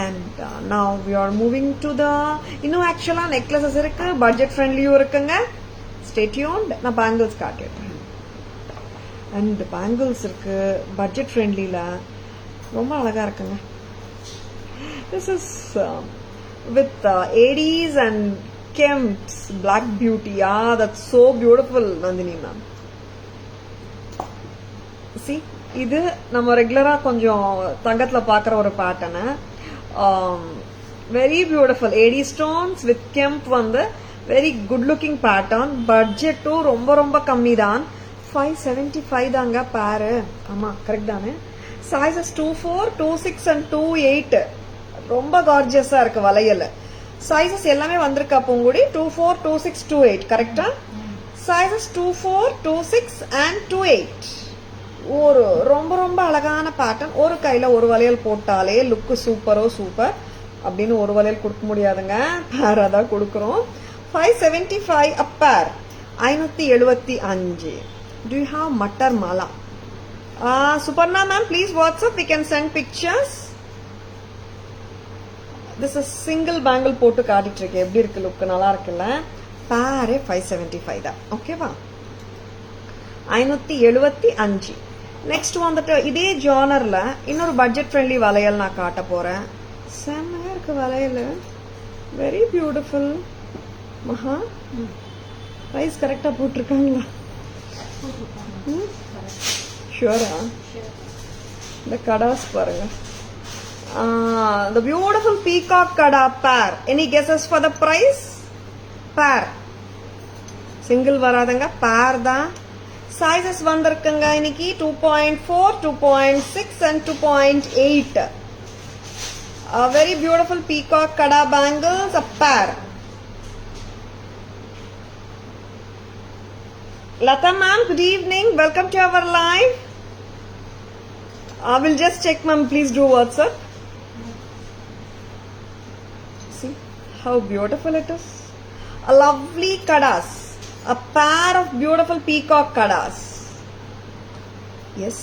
And now we are moving to the இன்னும் ஆக்சுவலா நெக்லஸஸ் இருக்கு, பட்ஜெட் ஃப்ரெண்ட்லியும் இருக்குங்க. Stay tuned. நான் பேங்கிள்ஸ் காட்டிடுறேன். அண்ட் பேங்கிள்ஸ் இருக்கு பட்ஜெட் ஃப்ரெண்ட்லில, ரொம்ப அழகா இருக்குங்க. This is with ADs and Kemp's Black Beauty. That's so beautiful Nandini ma'am. See, இது நம்ம ரெகுலரா கொஞ்சம் தங்கத்துல பாக்குற ஒரு pattern. Very beautiful. AD stones with Kemp வந்து வெரி குட் லுக்கிங் பேட்டர்ன். பட்ஜெட்டும் ரொம்ப ரொம்ப கம்மி தான். 575 தாங்க பேரு. ஆமா கரெக்ட் தானே? Sizes 24, 26 and 28. ரொம்ப கார்ஜியஸா இருக்கு வளையல். சைஸஸ் எல்லாமே வந்திருக்கா பூங்குடி? 24, 26, 28 கரெக்டா? Sizes 24, 26 and 28. ஒரு ரொம்ப ரொம்ப அழகான பேட்டர்ன். ஒரு கையில ஒரு வளையல் போட்டாலே லுக்கு சூப்பரோ சூப்பர் அப்படின்னு ஒரு வளையல் கொடுக்க முடியாதுங்க. பேரா தான் கொடுக்குறோம். 575 a pair. 575. Do you have matar mala? Suparna ma'am, please WhatsApp. We can send pictures. This is single bangle போட்டு காட்டிட்டு இருக்கேன். எப்படி இருக்கு லுக்? நல்லா இருக்குல்ல? பேரே 575 தான். ஓகேவா? 575. நெக்ஸ்ட் வந்துட்டு இதே ஜானர்ல இன்னொரு பட்ஜெட் ஃப்ரெண்ட்லி வளையல் நான் காட்ட போறேன். செம்மையா இருக்கு வளையல். Very beautiful. மகா பிரைஸ் கரெக்டா போட்டிருக்காங்களா? ஷூரா? இந்த கடாஸ் பாருங்க. The beautiful peacock kada pair. Any guesses for the price? Pair. Single வராதுங்க, pair தான். Sizes வந்திருக்குங்க இன்னைக்கு 2.4, 2.6 and 2.8. A very beautiful peacock kada bangles, a pair. Lata ma'am, good evening. Welcome to our live. I will just check, ma'am. Please do WhatsApp. See how beautiful it is. A lovely kadas. A pair of beautiful peacock kadas. Yes,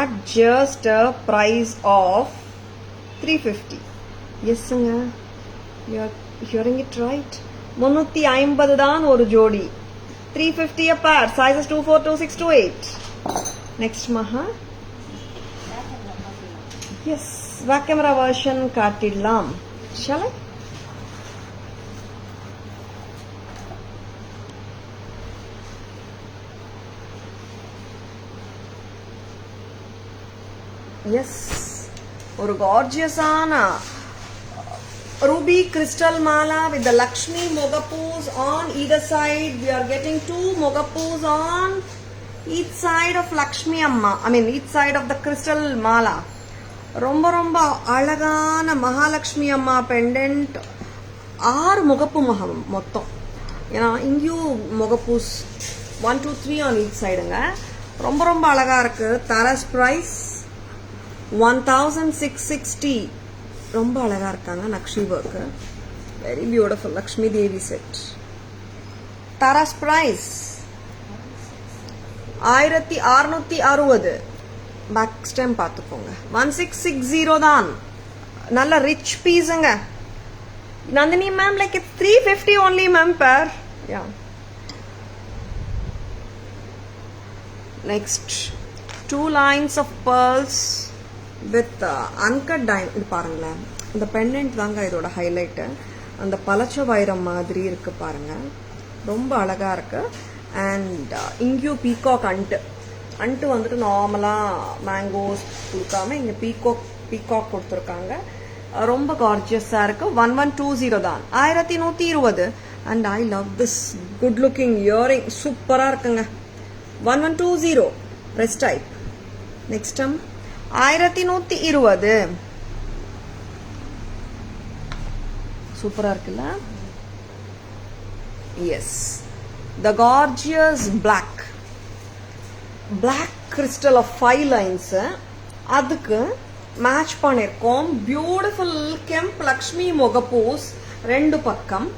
at just a price of 350. Yes, you are hearing it right. 350 தான் ஒரு ஜோடி. 350 a pair. Sizes 24, 26, 28. Next, Maha. Yes, back camera version காட்டிடலாம். Shall I? Yes, ஒரு gorgeous ஆன ruby crystal mala with the Lakshmi mogapus on either side. We are getting 2 mogapus on each side of Lakshmi Amma. I mean each side of the crystal mala. ரொம்ப ரொம்ப அழகான மகாலட்சுமி அம்மா pendant 6 முகப்பு மொத்தம். ஏன்னா இங்கேயும் முகப்பூஸ் 1, 2, 3 on each sideங்க. ரொம்ப ரொம்ப அழகா இருக்கு. தாராஸ் பிரைஸ் 1660. ரொம்ப அழகா இருக்காங்க nakshi work. Very beautiful Lakshmi Devi set. Taras price 1660. Back stem பார்த்துக்கோங்க. 1660 தான். நல்ல ரிச் பீஸுங்க. Nandini ma'am like it's 350 only ma'am per. Yeah. Next 2 lines of pearls with uncut diamond. இது பாருங்களேன், இந்த பெண்டன்ட் தாங்க இதோட ஹைலைட்டு. அந்த பலச்ச வைரம் மாதிரி இருக்கு பாருங்க, ரொம்ப அழகா இருக்கு. அண்ட் இங்கேயும் பீகாக் அண்டு வந்துட்டு நார்மலாக மேங்கோஸ் கொடுக்காம இங்கே பீகாக் கொடுத்துருக்காங்க. ரொம்ப கார்ஜியஸாக இருக்கு. 1120 தான். 1120. And I love this good looking earring. சூப்பராக இருக்குங்க. 1120 ப்ரெஸ் டைப். நெக்ஸ்ட் 1120. சூப்பராக இருக்குல்ல? Yes, the gorgeous black crystal of 5 lines. அதுக்கு மேட்ச் பண்ணிருக்கோம் பியூட்டிஃபுல் கெம்ப் லக்ஷ்மி முகப்பூஸ் 2 பக்கம்.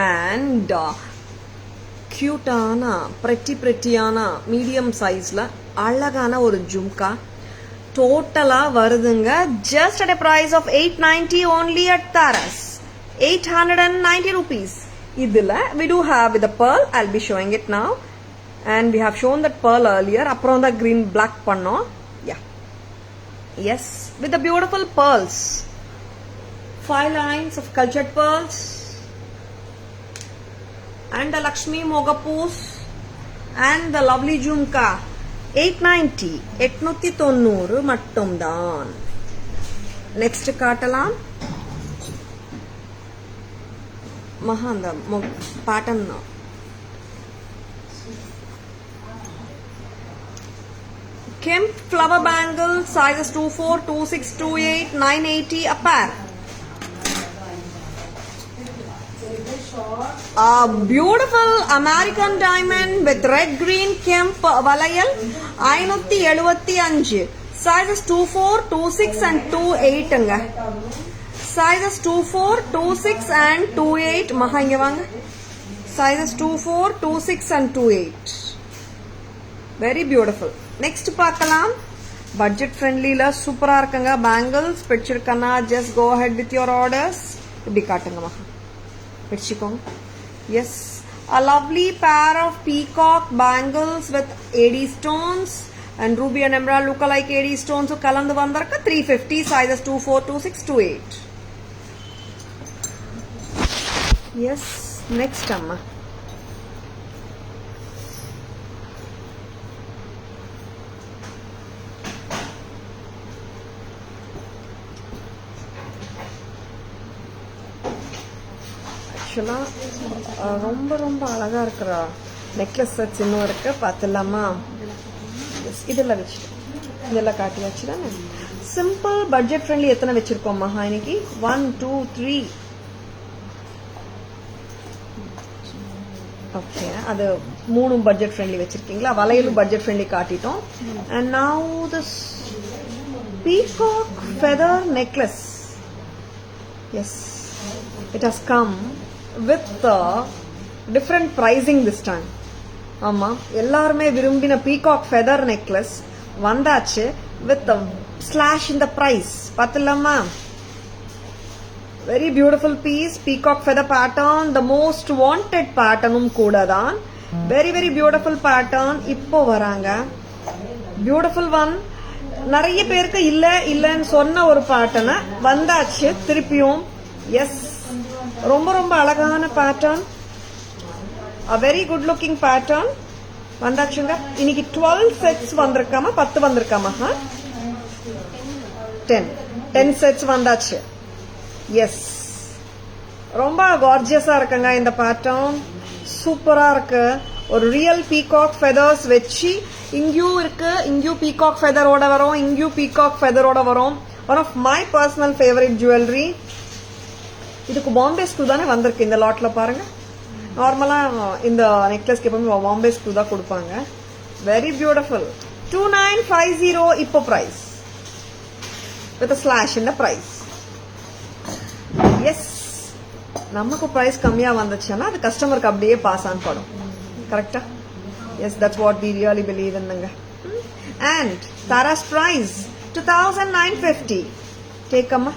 அண்ட் கியூட்டான பிரெட்டியான மீடியம் சைஸ்ல அழகான ஒரு ஜும்கா டோட்டலா வருதுங்க. Just at a price of 890 only at Taras. 890 rupees. இதுல we do have with the pearl. I'll be showing it now. And we have shown that pearl earlier. அப்புறம் தான் green black பண்ணோம். Yeah. Yes, with the beautiful pearls. 5 lines of cultured pearls. And the Lakshmi Mogapus. And the lovely Jhumka. 890. 890 மட்டும் தான். Next காட்டலாம். மகா அந்த pattern Kemp flower bangles, sizes 24, 26, 28, 980 a pair. A beautiful American diamond with red green Kemp valayal 575. Sizes 24, 26 and 28 anga. Sizes 24, 26 and 28. Maha inga vaanga. Sizes 24, 26 and 28. Very beautiful. Next பார்க்கலாம். Budget ஃப்ரெண்ட்லியில் சூப்பராக இருக்குங்க. Bangles பிடிச்சிருக்கன்னா just go ahead with your orders. இப்படி காட்டுங்க மகா, பிடிச்சிக்கோங்க. Yes, a lovely pair of peacock bangles with AD stones and ruby and emerald look like AD ஸ்டோன்ஸும் கலந்து வந்திருக்கு. 350. சைஸஸ் 24, 26, 28. எஸ், நெக்ஸ்ட் அம்மா ஆக்சுவலாக ரொம்ப ரொம்ப அழகாக இருக்கிற நெக்லஸ் செட்ஸ் இன்னும் இருக்குது, பார்த்துடலாமா? எஸ் இதெல்லாம் வச்சுட்டோம், இதெல்லாம் காட்டியாச்சு தானே. சிம்பிள் பட்ஜெட் ஃப்ரெண்ட்லி எத்தனை வச்சிருக்கோம் மகா இன்னைக்கு? 1 2 3. ஓகே, அது 3 பட்ஜெட் ஃப்ரெண்ட்லி வச்சிருக்கீங்களா? வளையலும் பட்ஜெட் ஃப்ரெண்ட்லி காட்டிட்டோம். And now this peacock feather necklace. Yes, it has come with different pricing this time. ஆமா, எல்லாருமே விரும்பின பீகாக் ஃபெதர் நெக்லஸ் வந்தாச்சு with slash in the price. பாத்துலாமா? Very beautiful piece, peacock feather pattern, the most wanted பேட்டர்னும் கூட தான். Very very beautiful pattern. இப்போ வராங்க பியூட்டிஃபுல் ஒன். நிறைய பேருக்கு இல்ல இல்லன்னு சொன்ன ஒரு பேட்டர்ன் வந்தாச்சு திருப்பியும். எஸ், ரொம்ப ரொம்ப அழகான pattern, a very good looking pattern வந்தாச்சுங்க. இன்னைக்கு 12 செட்ஸ் வந்திருக்காம 10 வந்திருக்காம 10 செட்ஸ் வந்தாச்சு. எஸ், ரொம்ப கார்ஜியஸா இருக்குங்க இந்த பேட்டர்ன், சூப்பரா இருக்கு. ஒரு ரியல் பீகாக் ஃபெதர்ஸ் வச்சு இங்கேயும் இருக்கு, இங்கேயும் பீகாக் ஃபெதரோட வரும், இங்கேயும் பீகாக் ஃபெதரோட வரும். One of my personal favourite jewellery. இதுக்கு பாம்பே ஸ்க்ரூ தானே வந்திருக்கு இந்த லாட்ல. பாருங்க, நார்மலா இந்த நெக்லஸ்க்கு எப்பவுமே பாம்பே ஸ்க்ரூ தான் கொடுப்பாங்க. Very beautiful. 2950 இப்போ price with slash in the price. Yes, நமக்கு பிரைஸ் கம்மியா வந்துச்சுன்னா அது கஸ்டமருக்கு அப்படியே பாஸ் ஆன் படும். கரெக்டா? Yes, that's what we really believe இன்னுங்க. And Taras price 2950. கேக்கம்மா,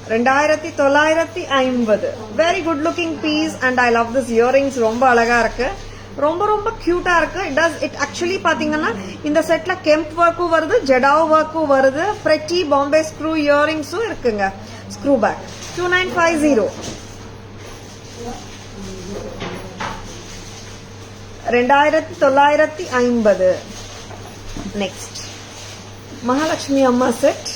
2950. Very good looking piece and I love this earrings. ரொம்ப அழகா இருக்கு, ரொம்ப ரொம்ப கியூட்டா இருக்கு. இட் ஆக்சுவலி பாத்தீங்கன்னா இந்த செட்ல கெம்ப் ஒர்க்கும் வருது, ஜெடாவ் ஒர்க்கும் வருது, பிரெட்டி பாம்பே ஸ்க்ரூ இயரிங்ஸும் இருக்குங்க. Screw back 2950. 2950. நெக்ஸ்ட் மகாலட்சுமி அம்மா செட்.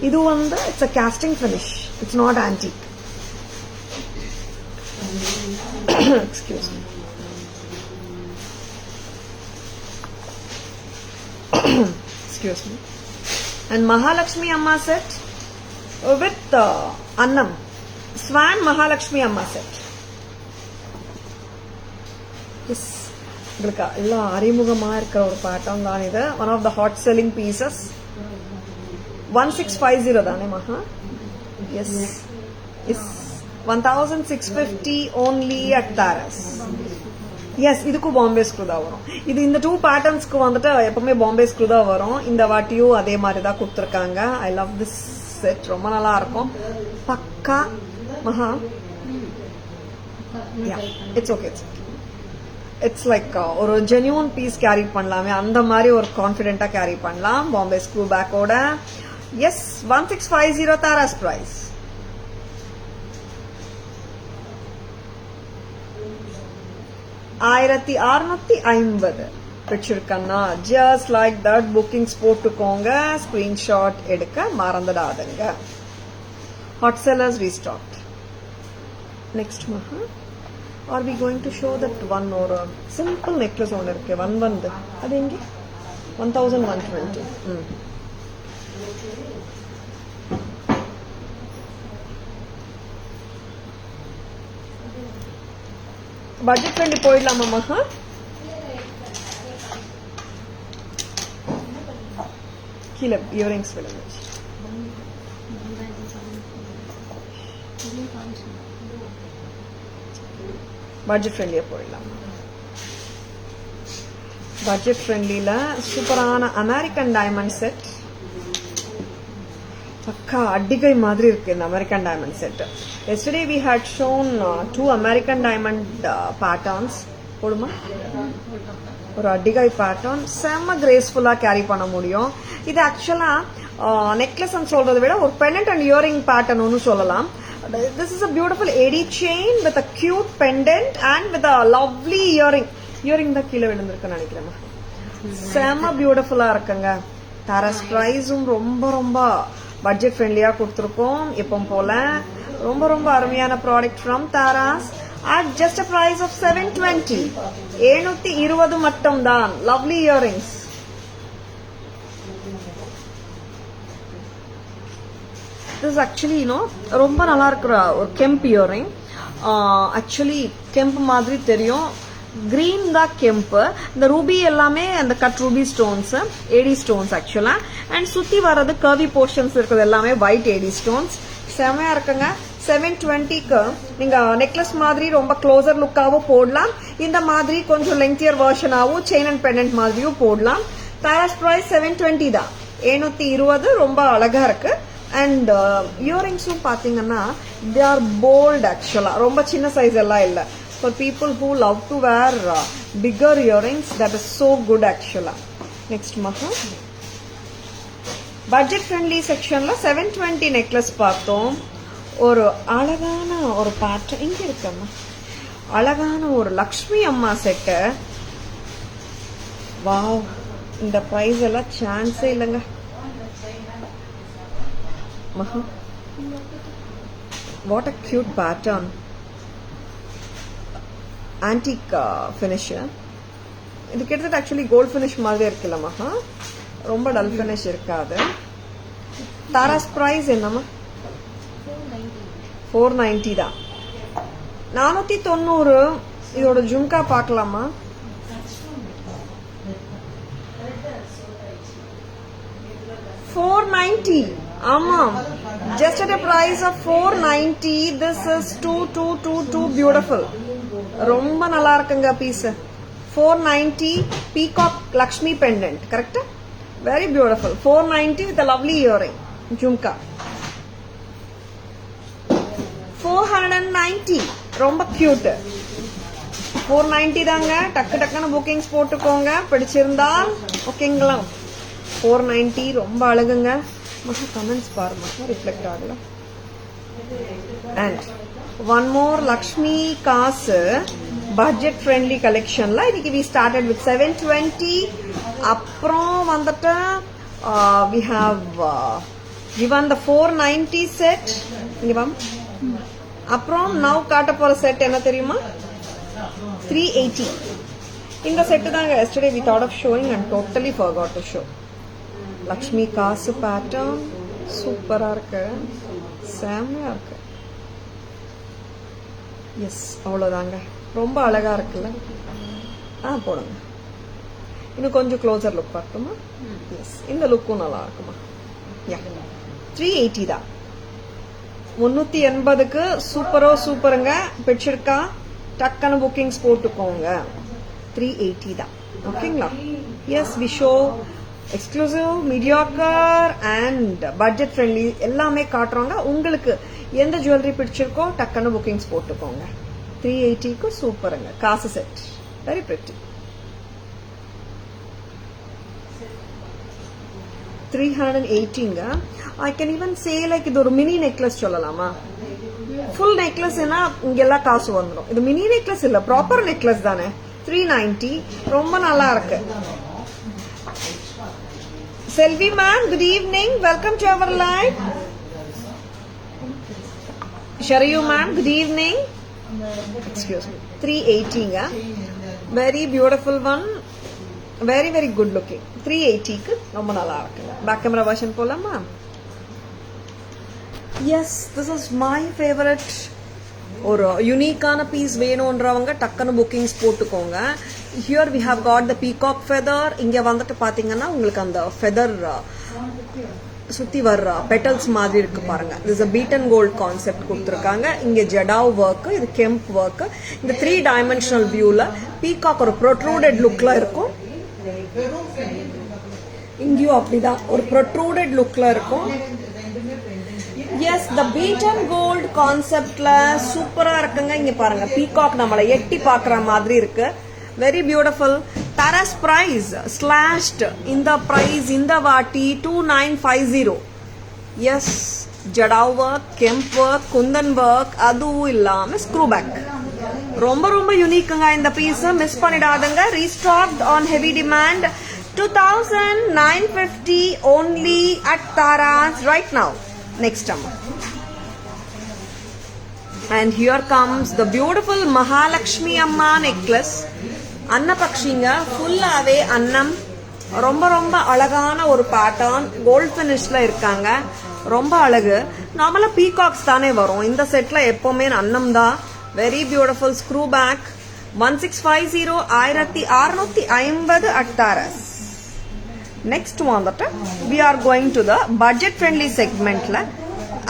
இது வந்து it's a casting finish, it's not antique. Excuse me. Excuse me. And Mahalakshmi Amma set with Annam. Swan Mahalakshmi Amma set. Yes, உங்களுக்கு எல்லாம் அறிமுகமா இருக்கிற ஒரு பேட்டர்ன் தான் இது. One of the hot selling pieces. 1650 தானே Maha? Yes, is 1650 only at Taras. Yes, இதுக்கும் Bombay screw தான் வரும். இது இந்த 2 பேட்டர்ன்ஸ்க்கு வந்துட்டு எப்பவுமே பாம்பே ஸ்க்ரூ தான் வரும். இந்த வாட்டியும் அதே மாதிரி தான் கொடுத்துருக்காங்க. ஐ லவ் திஸ் செட், ரொம்ப நல்லா இருக்கும். பக்கா Maha. It's okay, it's like ஒரு ஜென்யூன் பீஸ் கேரி பண்ணலாமே, அந்த மாதிரி ஒரு கான்பிடென்டா கேரி பண்ணலாம் பாம்பே ஸ்க்ரூ பேக்கோட. Yes, 1650 Taras price. ஆயிரத்தி 650 பிடிச்சிருக்கன்னா ஜஸ்ட் லைக் தட் புக்கிங்ஸ் போட்டுக்கோங்க. ஸ்கிரீன்ஷாட் எடுக்க மறந்துடாதுங்க. Hot sellers restock. Next Maha, are we going to show that one ஒரு சிம்பிள் நெக்லஸ் ஒன்று இருக்கு. வந்து அது எங்கே? 1120. பட்ஜெட் ஃப்ரெண்ட்லி போயிடலாமா மகா? கீழே இயரிங்ஸ் விழுந்துச்சு. பட்ஜெட் ஃப்ரெண்ட்லியா போயிடலாம். பட்ஜெட் ஃப்ரெண்ட்லில சூப்பரான அமெரிக்கன் டைமண்ட் செட். பக்கா அடிகை மாதிரி இருக்கு இந்த American diamond set. Yesterday we had shown 2 American diamond patterns. போடுமா? ஒரு அடிகை பேட்டர்ன் செம்ம கிரேஸ்ஃபுல்லா கேரி பண்ண முடியும். இது ஆக்சுவலா நெக்லஸ் சொல்றதை விட ஒரு பெண்டன்ட் அண்ட் இயரிங் பேட்டர்ன் சொல்லலாம். This is a beautiful AD chain with a cute pendant and with a lovely earring. Earring தான் கீழே விழுந்திருக்குன்னு நினைக்கிறேன். செம்ம பியூட்டிஃபுல்லா இருக்குங்க. தாராஸ் பிரைஸும் ரொம்ப ரொம்ப பட்ஜெட் ஃப்ரெண்ட்லியா கொடுத்துருக்கோம் எப்பவும் போல. ரொம்ப ரொம்ப அருமையான product from Tara's. at just a price of 720. 720 மட்டும் தான். Lovely earrings. This is actually, ரொம்ப நல்லா இருக்கிற ஒரு கெம்ப் இயரிங். ஆக்சுவலி கெம்ப் மாதிரி தெரியும். கிரீன் தான் கெம்ப். இந்த ரூபி எல்லாமே அந்த cut ruby stones, AD stones ஆக்சுவலா. அண்ட் சுத்தி வர்றது கர்வி போர்ஷன்ஸ் இருக்கிறது எல்லாமே ஒயிட் ஏடி ஸ்டோன்ஸ். செமையா இருக்குங்க. 720க்கு நீங்க நெக்லஸ் மாதிரி ரொம்ப க்ளோசர் லுக்காவும் போடலாம். இந்த மாதிரி கொஞ்சம் லெங்தியர் வெர்ஷனாவும் செயின் அண்ட் பெண்டன்ட் மாதிரியும் போடலாம். தாராஸ் பிரைஸ் 720 தான். 720 ரொம்ப அழகா இருக்கு. அண்ட் இயரிங்ஸும் பாத்தீங்கன்னா தே ஆர் போல்ட் ஆக்சுவலா. ரொம்ப சின்ன சைஸ் எல்லாம் இல்ல. For people who love to wear bigger earrings, that is so good actually. Next maha budget friendly sectionல 720 necklace பார்த்தோம். ஒரு அழகான ஒரு பேட்டர்ன் இங்க இருக்குமா. அழகான ஒரு லக்ஷ்மி அம்மா செட். வாவ், இந்த பிரைஸ் எல்லாம் சான்ஸே இல்லைங்க. maha what a cute pattern. Antique finish. இது கிட்டத்தட்ட ஆக்சுவலி கோல்ட் ஃபினிஷ் மாதிரி இருக்குல்லம்மா. ரொம்ப டல் ஃபினிஷ் இருக்காது. தாராஸ் பிரைஸ் என்னம்மா? 490 தான். 490. இதோட ஜும்கா பார்க்கலாமா? $490. ஆமா, just at a price of 490. This is 2222 beautiful. ரொம்ப நல்லா இருக்குங்க பீஸ். 490 peacock Lakshmi pendant. கரெக்டா? Very beautiful. 490 with a lovely earring jhumka. 490 ரொம்ப கியூட். 490 தாங்க. டக்கு டக்குன்னு புக்கிங்ஸ் போட்டுக்கோங்க பிடிச்சிருந்தால். ஓகேங்களா? 490 ரொம்ப அழகுங்க. கமெண்ட்ஸ் பாருமா, ரிஃப்ளெக்ட் ஆகல. அண்ட் one more Lakshmi காசு பட்ஜெட் ஃப்ரெண்ட்லி கலெக்ஷன்ல இன்னைக்கு we started with 720. அப்புறம் வந்துட்டு we have given the 490 set. இங்க அப்புறம் now காட்ட போற செட் என்ன தெரியுமா? 380. இந்த செட் தாங்க yesterday we thought of showing and totally forgot to show. Lakshmi காசு பேட்டர்ன் சூப்பரா இருக்கு. செமையா இருக்கு. எஸ், அவ்வளோதாங்க. ரொம்ப அழகா இருக்குல்ல? போடுங்க. இன்னும் கொஞ்சம் க்ளோசர் லுக் பார்க்கணுமா? எஸ், இந்த லுக்கும் நல்லா இருக்குமா? 380 தான். 380க்கு சூப்பருங்க. பிடிச்சிருக்கா? டக்குன்னு புக்கிங்ஸ் போட்டுக்கோங்க. 380 தான். ஓகேங்களா? Yes, we show exclusive, mediocre and budget friendly எல்லாமே காட்டுறாங்க. உங்களுக்கு எந்த ஜுவல்லரி பிடிச்சிருக்கோ டக்குன்னு புக்கிங்ஸ் போட்டுக்கோங்க. 380க்கு சூப்பருங்க காசு செட். Very pretty. 380ங்க. I can even say like இது ஒரு மினி நெக்லஸ் சொல்லலாமா? ஃபுல் நெக்லஸ்னா இங்கெல்லாம் காசு வந்துடும். இது மினி நெக்லஸ் இல்ல, ப்ராப்பர் நெக்லஸ் தானே. 390 ரொம்ப நல்லா இருக்கு. Selvi ma'am, good evening. Welcome to our live. Sharayu ma'am, good evening. Excuse me. 380 ga. Very beautiful one. Very very good looking. 380 க்கு ரொம்ப நல்லா இருக்கு. Back camera version போலாமா? Yes, this is my favorite. ஒரு யூனிக்கான பீஸ் வேணும்ன்றவங்க டக்குன்னு bookings போட்டுக்கோங்க. Here we have got the peacock feather. இங்க வந்துட்டு பாத்தீங்கன்னா உங்களுக்கு அந்த ஃபெதர் சுத்தி வர்ற பெட்டல்ஸ் மாதிரி இருக்கு பாருங்க. This a bead and gold concept கொடுத்துருக்காங்க. இங்க ஜடாவ் ஒர்க், இது கெம்ப் ஒர்க். இந்த 3 டைமென்ஷனல் வியூல பீகாக் ஒரு ப்ரொட்ரூடட் லுக்ல இருக்கும். இங்கேயும் அப்படிதான் ஒரு ப்ரொட்ரூடட் லுக்ல இருக்கும். Yes, the bead and gold கான்செப்ட்ல சூப்பரா இருக்குங்க. இங்க பாருங்க பீகாக் நம்மளை எட்டி பாக்குற மாதிரி இருக்கு. Very beautiful. Taras price slashed. இந்த பிரைஸ் இந்த வாட்டி 2950. Yes, jadau work, kemp work, kundan work, அதுவும் இல்லாம ஸ்க்ரூ பேக். ரொம்ப ரொம்ப யூனிக்குங்க இந்த பீஸ். மிஸ் பண்ணிடாதுங்க. Restocked on heavy demand. 2950 only at Taras right now. Next And here comes the beautiful Mahalakshmi Amma necklace. அன்னபக்ஷிங்க ஃபுல்லாவே அன்னம், ரொம்ப ரொம்ப அழகான ஒரு பேட்டர்ன், கோல்ட் ஃபினிஷ்ல இருக்காங்க, ரொம்ப அழகு. நார்மலா பீகாக்ஸ் தானே வரும், இந்த செட்ல எப்பவுமே அன்னம் தான். Very beautiful screw back. 1650 1650 at Taras. Next வந்துட்டு we are going to the budget friendly segmentல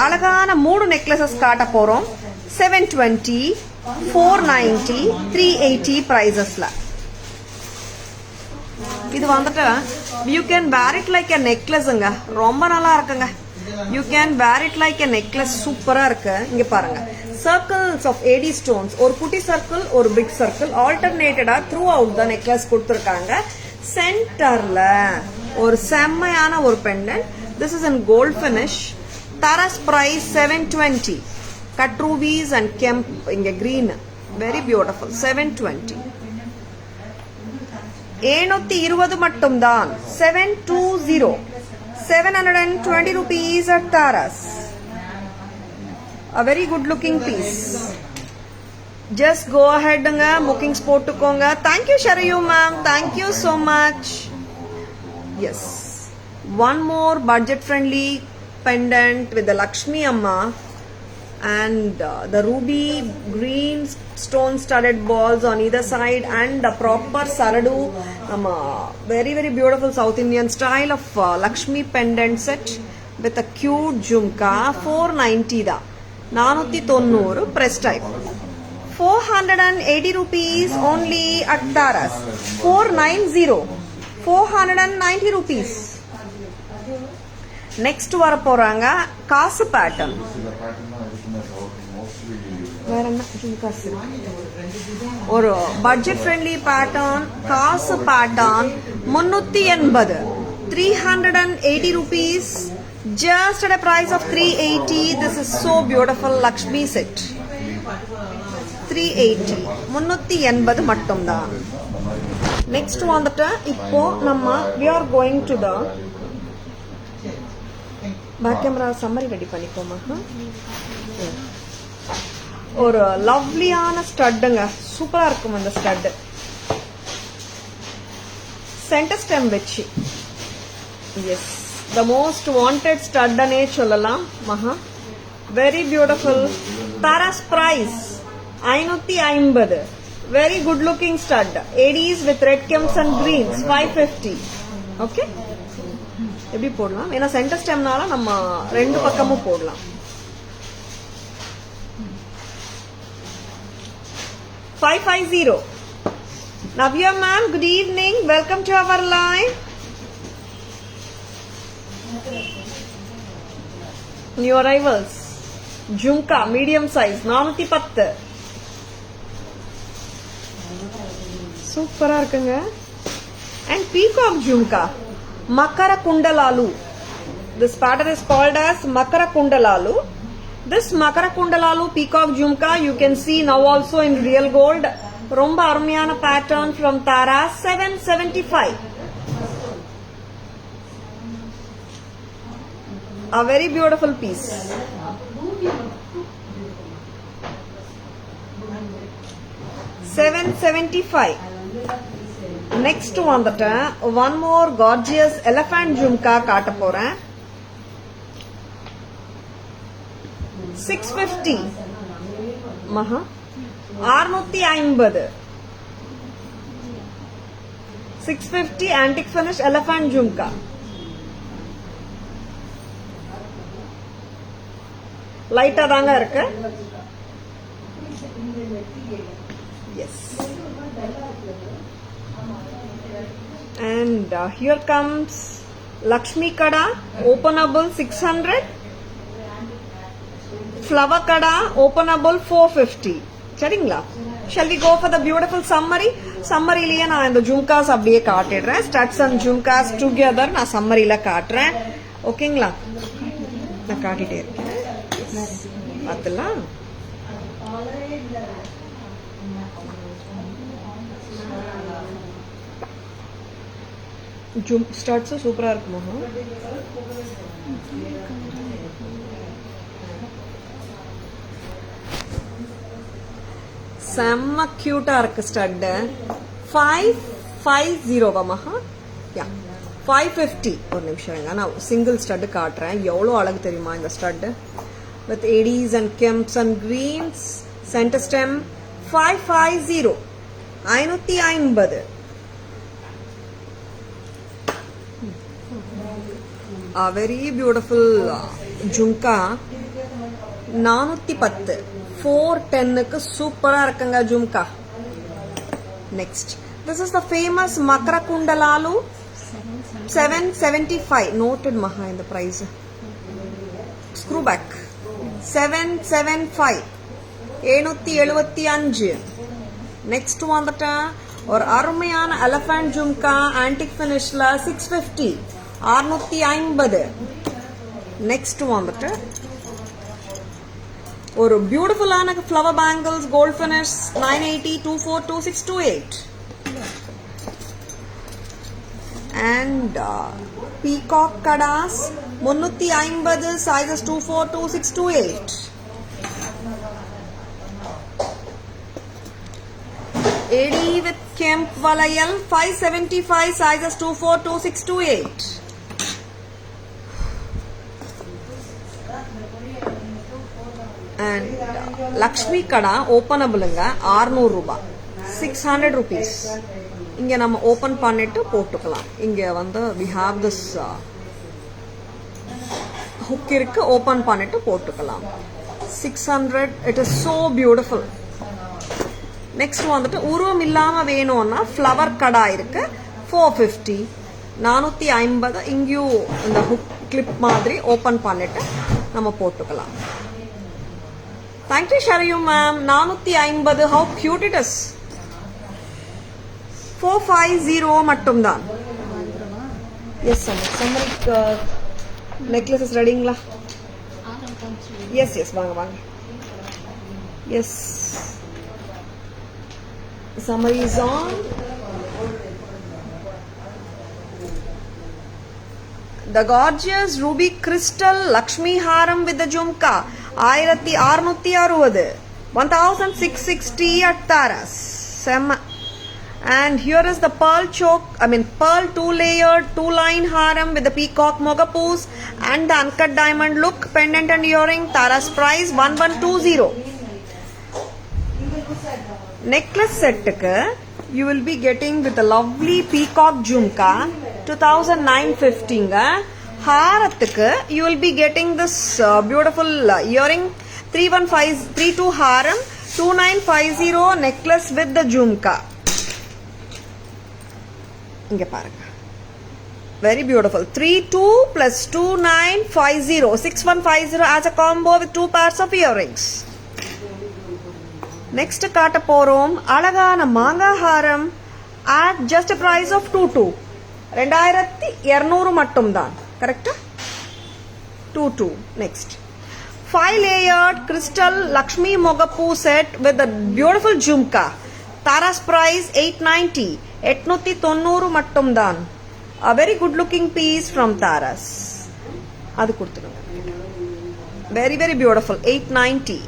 அழகான 3 necklaces காட்ட போறோம். 720, 490, 380 pricesல. இது வந்துட்டு you can wear it like a necklaceங்க, ரொம்ப நல்லா இருக்குங்க. You can wear it like a necklace, சூப்பரா இருக்கு. இங்க பாருங்க, circles of AD stones, ஒரு குட்டி சர்க்கிள் ஒரு பிக் சர்க்கிள் ஆல்டர்னேட்டடா த்ரூ அவுட் த நெக்லஸ் கொடுத்துருக்காங்க. சென்டர்ல ஒரு செம்மையான ஒரு pendant. This is in gold finish. Taras price 720. Cut rubies and kemp இங்க கிரீன், வெரி பியூட்டிஃபுல். 720. 720 மட்டும்தான். 720. 720 rupees at Taras. A very good looking piece. Just go ahead nga bookings potukonga. Thank you Sharayu ma'am, thank you so much. Yes, one more budget friendly pendant with the Lakshmi Amma and the ruby green stone studded balls on either side and the proper saradu, very very beautiful South Indian style of Lakshmi pendant set with a cute jhumka. 490 da, 490 press type. 480 rupees only at Taras. 490. 490 rupees. Next வர போறாங்க காசு pattern. வேற என்ன ஜும்காஸ்? ஒரு budget friendly pattern, காசு pattern. 380. 380 rupees. Just at a price of 380. This is so beautiful Lakshmi set. 380. 380 மட்டும்தான். Next வந்துட்டு இப்போ நம்ம we are going to the back camera summary ready பண்ணிக்கோமா. ஒரு லவ்லியான ஸ்டட்டுங்க, சூப்பரா இருக்கும் அந்த ஸ்டட். சென்டர் ஸ்டெம் வச்சு, எஸ் த மோஸ்ட் வாண்டட் ஸ்டட்னே சொல்லலாம். Maha very beautiful. Taras price 550. very good looking stud. ADs with red kems and greens 550. Okay, எப்படி போடலாம்? ஏன்னா சென்டர் ஸ்டெம்னால நம்ம ரெண்டு பக்கமும் போடலாம். 550. Navya ma'am, good evening. Welcome to our live. New arrivals. Jhumka medium size 410. சூப்பரா இருக்குங்க. And peacock jhumka, Makara Kundalalu. This pattern is called as Makara Kundalalu. This Makara Kundalalu peacock jhumka you can see now also in real gold. Romba armiyana pattern from Tara. 775. A very beautiful piece. 775. Next வந்துட்டு one more gorgeous elephant jhumka காட்ட போறேன். 650. மகா 650. 650 antique finish elephant jhumka. லைட்டா தாங்க இருக்கு. Yes. And here comes Lakshmi Kada, openable 600. Flower Kada, openable 450. சரிங்களா? Shall we go for the beautiful summary? சம்மரிலேயே நான் இந்த ஜும்காஸ் அப்படியே காட்டிடுறேன். ஸ்டட்ஸ் அண்ட் ஜும்காஸ் டுகெதர் நான் சம்மரியில காட்டுறேன். ஓகேங்களா? நான் காட்டிட்டே இருக்கேன். பார்த்துலாம். ஸ்டட்ஸ் சூப்பரா இருக்குமா? செம்ம கியூட்டா இருக்கு ஸ்டட்டு. 550 மகா, யா 550. ஒரு நிமிஷம் நான் சிங்கிள் ஸ்டட்டு காட்டுறேன். எவ்வளோ அழகு தெரியுமா இந்த stud, with ADs and kemps and greens. Center stem 550, 550. A very beautiful jhumka 410, 410 க்கு சூப்பரா இருக்குங்க jhumka. Next, this is the famous Makara Kundalalu 775. noted maha in the price. Screw back 775, 775. Next வந்துட்டா ஒரு அருமையான எலஃபண்ட் ஜும்கா ஆன்டிக் ஃபினிஷ்ல 650, 650. நெக்ஸ்ட் வந்துட்டு ஒரு பியூட்டிஃபுல்லான flower bangles gold finish 980, 24, 26, 28. And peacock kadas 350, sizes 24, 26, 28. AD with Kemp Valayal 575, sizes 24, 26, 28. And Lakshmi Kada openable 600 ரூபாய், 600 rupees. இங்க நம்ம ஓபன் பண்ணிட்டு போட்டுக்கலாம். இங்க வந்து we have this hook இருக்கு, ஓபன் பண்ணிட்டு போட்டுக்கலாம். 600. it is so beautiful. Next வந்துட்டு உருவம் இல்லாம வேணும்னா ஃப்ளவர் கடா இருக்கு 450, 450. இங்கேயும் இந்த ஹுக் கிளிப் மாதிரி ஓபன் பண்ணிட்டு நம்ம போட்டுக்கலாம். Thank you Sharayu ma'am. 450, how cute it is. 450 மட்டும்தான். எஸ் சம்மருக்கு நெக்லஸஸ் ரெடிங்களா? எஸ் வாங்க வாங்க. Yes, summary is on. The gorgeous ruby crystal Lakshmi Haram with the jhumka 1660, 1660 at Taras. And here is the pearl pearl 2-layered 2-line haram with the peacock mogapoos and the uncut diamond look pendant and earring. Taras price 1120. Necklace set you will be getting with a lovely peacock jhumka 2950. Harathukku you will be getting this beautiful earring 32 haram 2950 necklace with the jhumka. Inga paranga, very beautiful. 32 plus 2950, 6150 as a combo with 2 pairs of earrings. Next காட்ட போறோம் அழகான மாங்கா ஹாரம் at just a price of 2200 மட்டும்தான். கரெக்டா? 22. Next 5-layered crystal Lakshmi Mogapu set with a beautiful jhumka. Taras price 890, 890 மட்டும்தான். A very good looking piece from Taras. அது கொடுத்துருங்க. Very very beautiful, 890.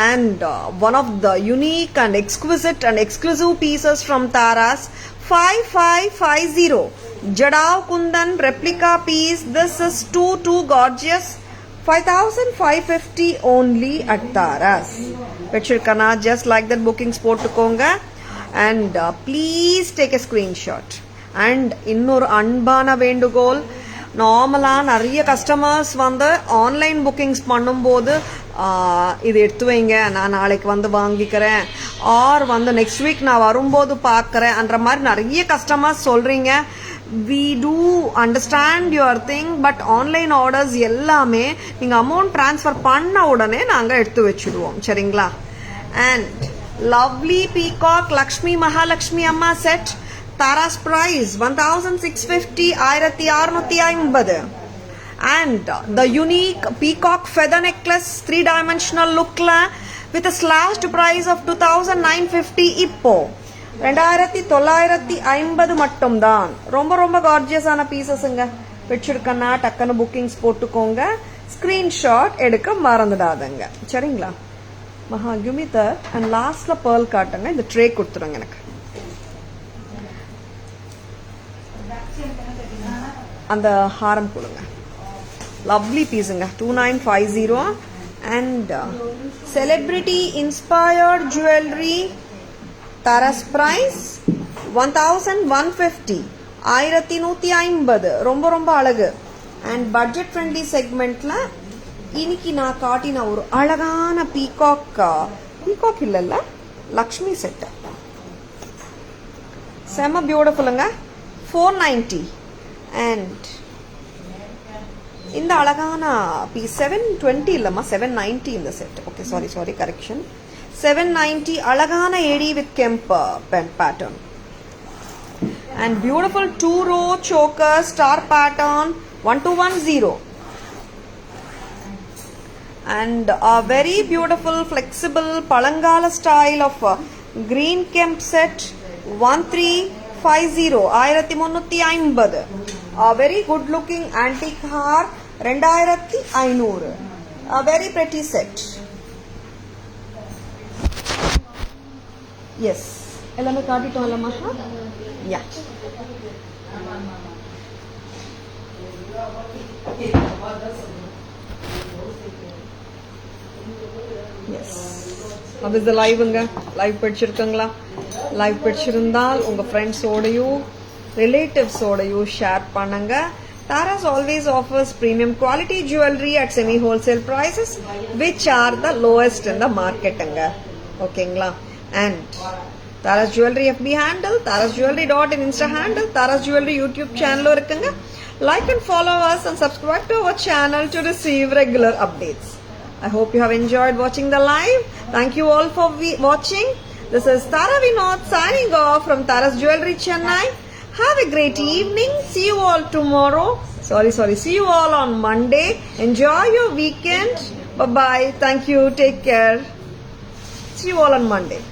And one of the unique and exquisite and exclusive pieces from Taras 5550 Jadav Kundan replica piece. This is too gorgeous. 5550 only at Taras. Vechirkana just like that bookings போட்டுக்கோங்க. And please take a screenshot. And இன்னொரு அன்பான வேண்டுகோள், நார்மலா நிறைய customers வந்து online bookings பண்ணும்போது இது எடுத்து வைங்க, நான் நாளைக்கு வந்து வாங்கிக்கிறேன், ஆர் வந்து நெக்ஸ்ட் வீக் நான் வரும்போது பார்க்குறேன் என்ற மாதிரி நிறைய கஸ்டமர்ஸ் சொல்றீங்க. we do understand your thing, but online orders எல்லாமே நீங்கள் அமௌண்ட் ட்ரான்ஸ்ஃபர் பண்ண உடனே நாங்கள் எடுத்து வச்சுடுவோம். சரிங்களா? And lovely peacock Lakshmi Mahalakshmi அம்மா set Taras price 1650, 1650. And the unique peacock feather necklace 3-dimensional look with a slashed price of 2950 இப்போ 2950 மட்டும்தான். ரொம்ப ரொம்ப கார்ஜியஸான பீசஸ்ங்க. வச்சிருக்கனா டக்குன்னு புக்கிங்ஸ் போட்டுக்கோங்க. ஸ்கிரீன்ஷாட் எடுக்க மறந்துடாதங்க. சரிங்களா? Maha, give me that. And last la pearl காட்டுங்க. இந்த ட்ரே கொடுத்துருங்க எனக்கு. அந்த ஹாரம் கொடுங்க. Lovely பீஸுங்க. 2950 and celebrity inspired jewelry. Tara's price 1150. 1150. ரொம்ப ரொம்ப அழகு. And budget friendly segmentல இன்னைக்கு நான் காட்டின ஒரு அழகான பீகாக் இல்லல்ல லக்ஷ்மி செட் செம பியூட்டிஃபுல்லுங்க 490 and இந்த அழகான பீஸ் 720 இல்லம்மா 790 இந்த செட் ஓகே சாரி கரெக்ஷன் 790 அழகான AD with kemp pen pattern and beautiful 2-row choker star pattern 1210 and a very beautiful flexible palangala style of green kemp set 1350 1350 a very good looking antique har 2500 a very pretty set yes ellame kaatittom illa masha yeah yes how is the live-ங்க live படிச்சிருக்கீங்களா live படிச்சிருந்தால் உங்க friends ஓடையோ relatives ஓடையோ share பண்ணுங்க Tara's always offers premium quality jewelry at semi wholesale prices which are the lowest in the market-ங்க ஓகேங்களா and Tara's Jewelry FB handle Tara's Jewelry in Insta handle Tara's Jewelry YouTube channel இருக்குங்க like and follow us and subscribe to our channel to receive regular updates. I hope you have enjoyed watching the live. Thank you all for watching. This is Tara Vinod signing off from Tara's Jewelry Chennai. Have a great evening. See you all tomorrow. See you all on Monday. Enjoy your weekend. Bye-bye. Thank you. Take care. See you all on Monday.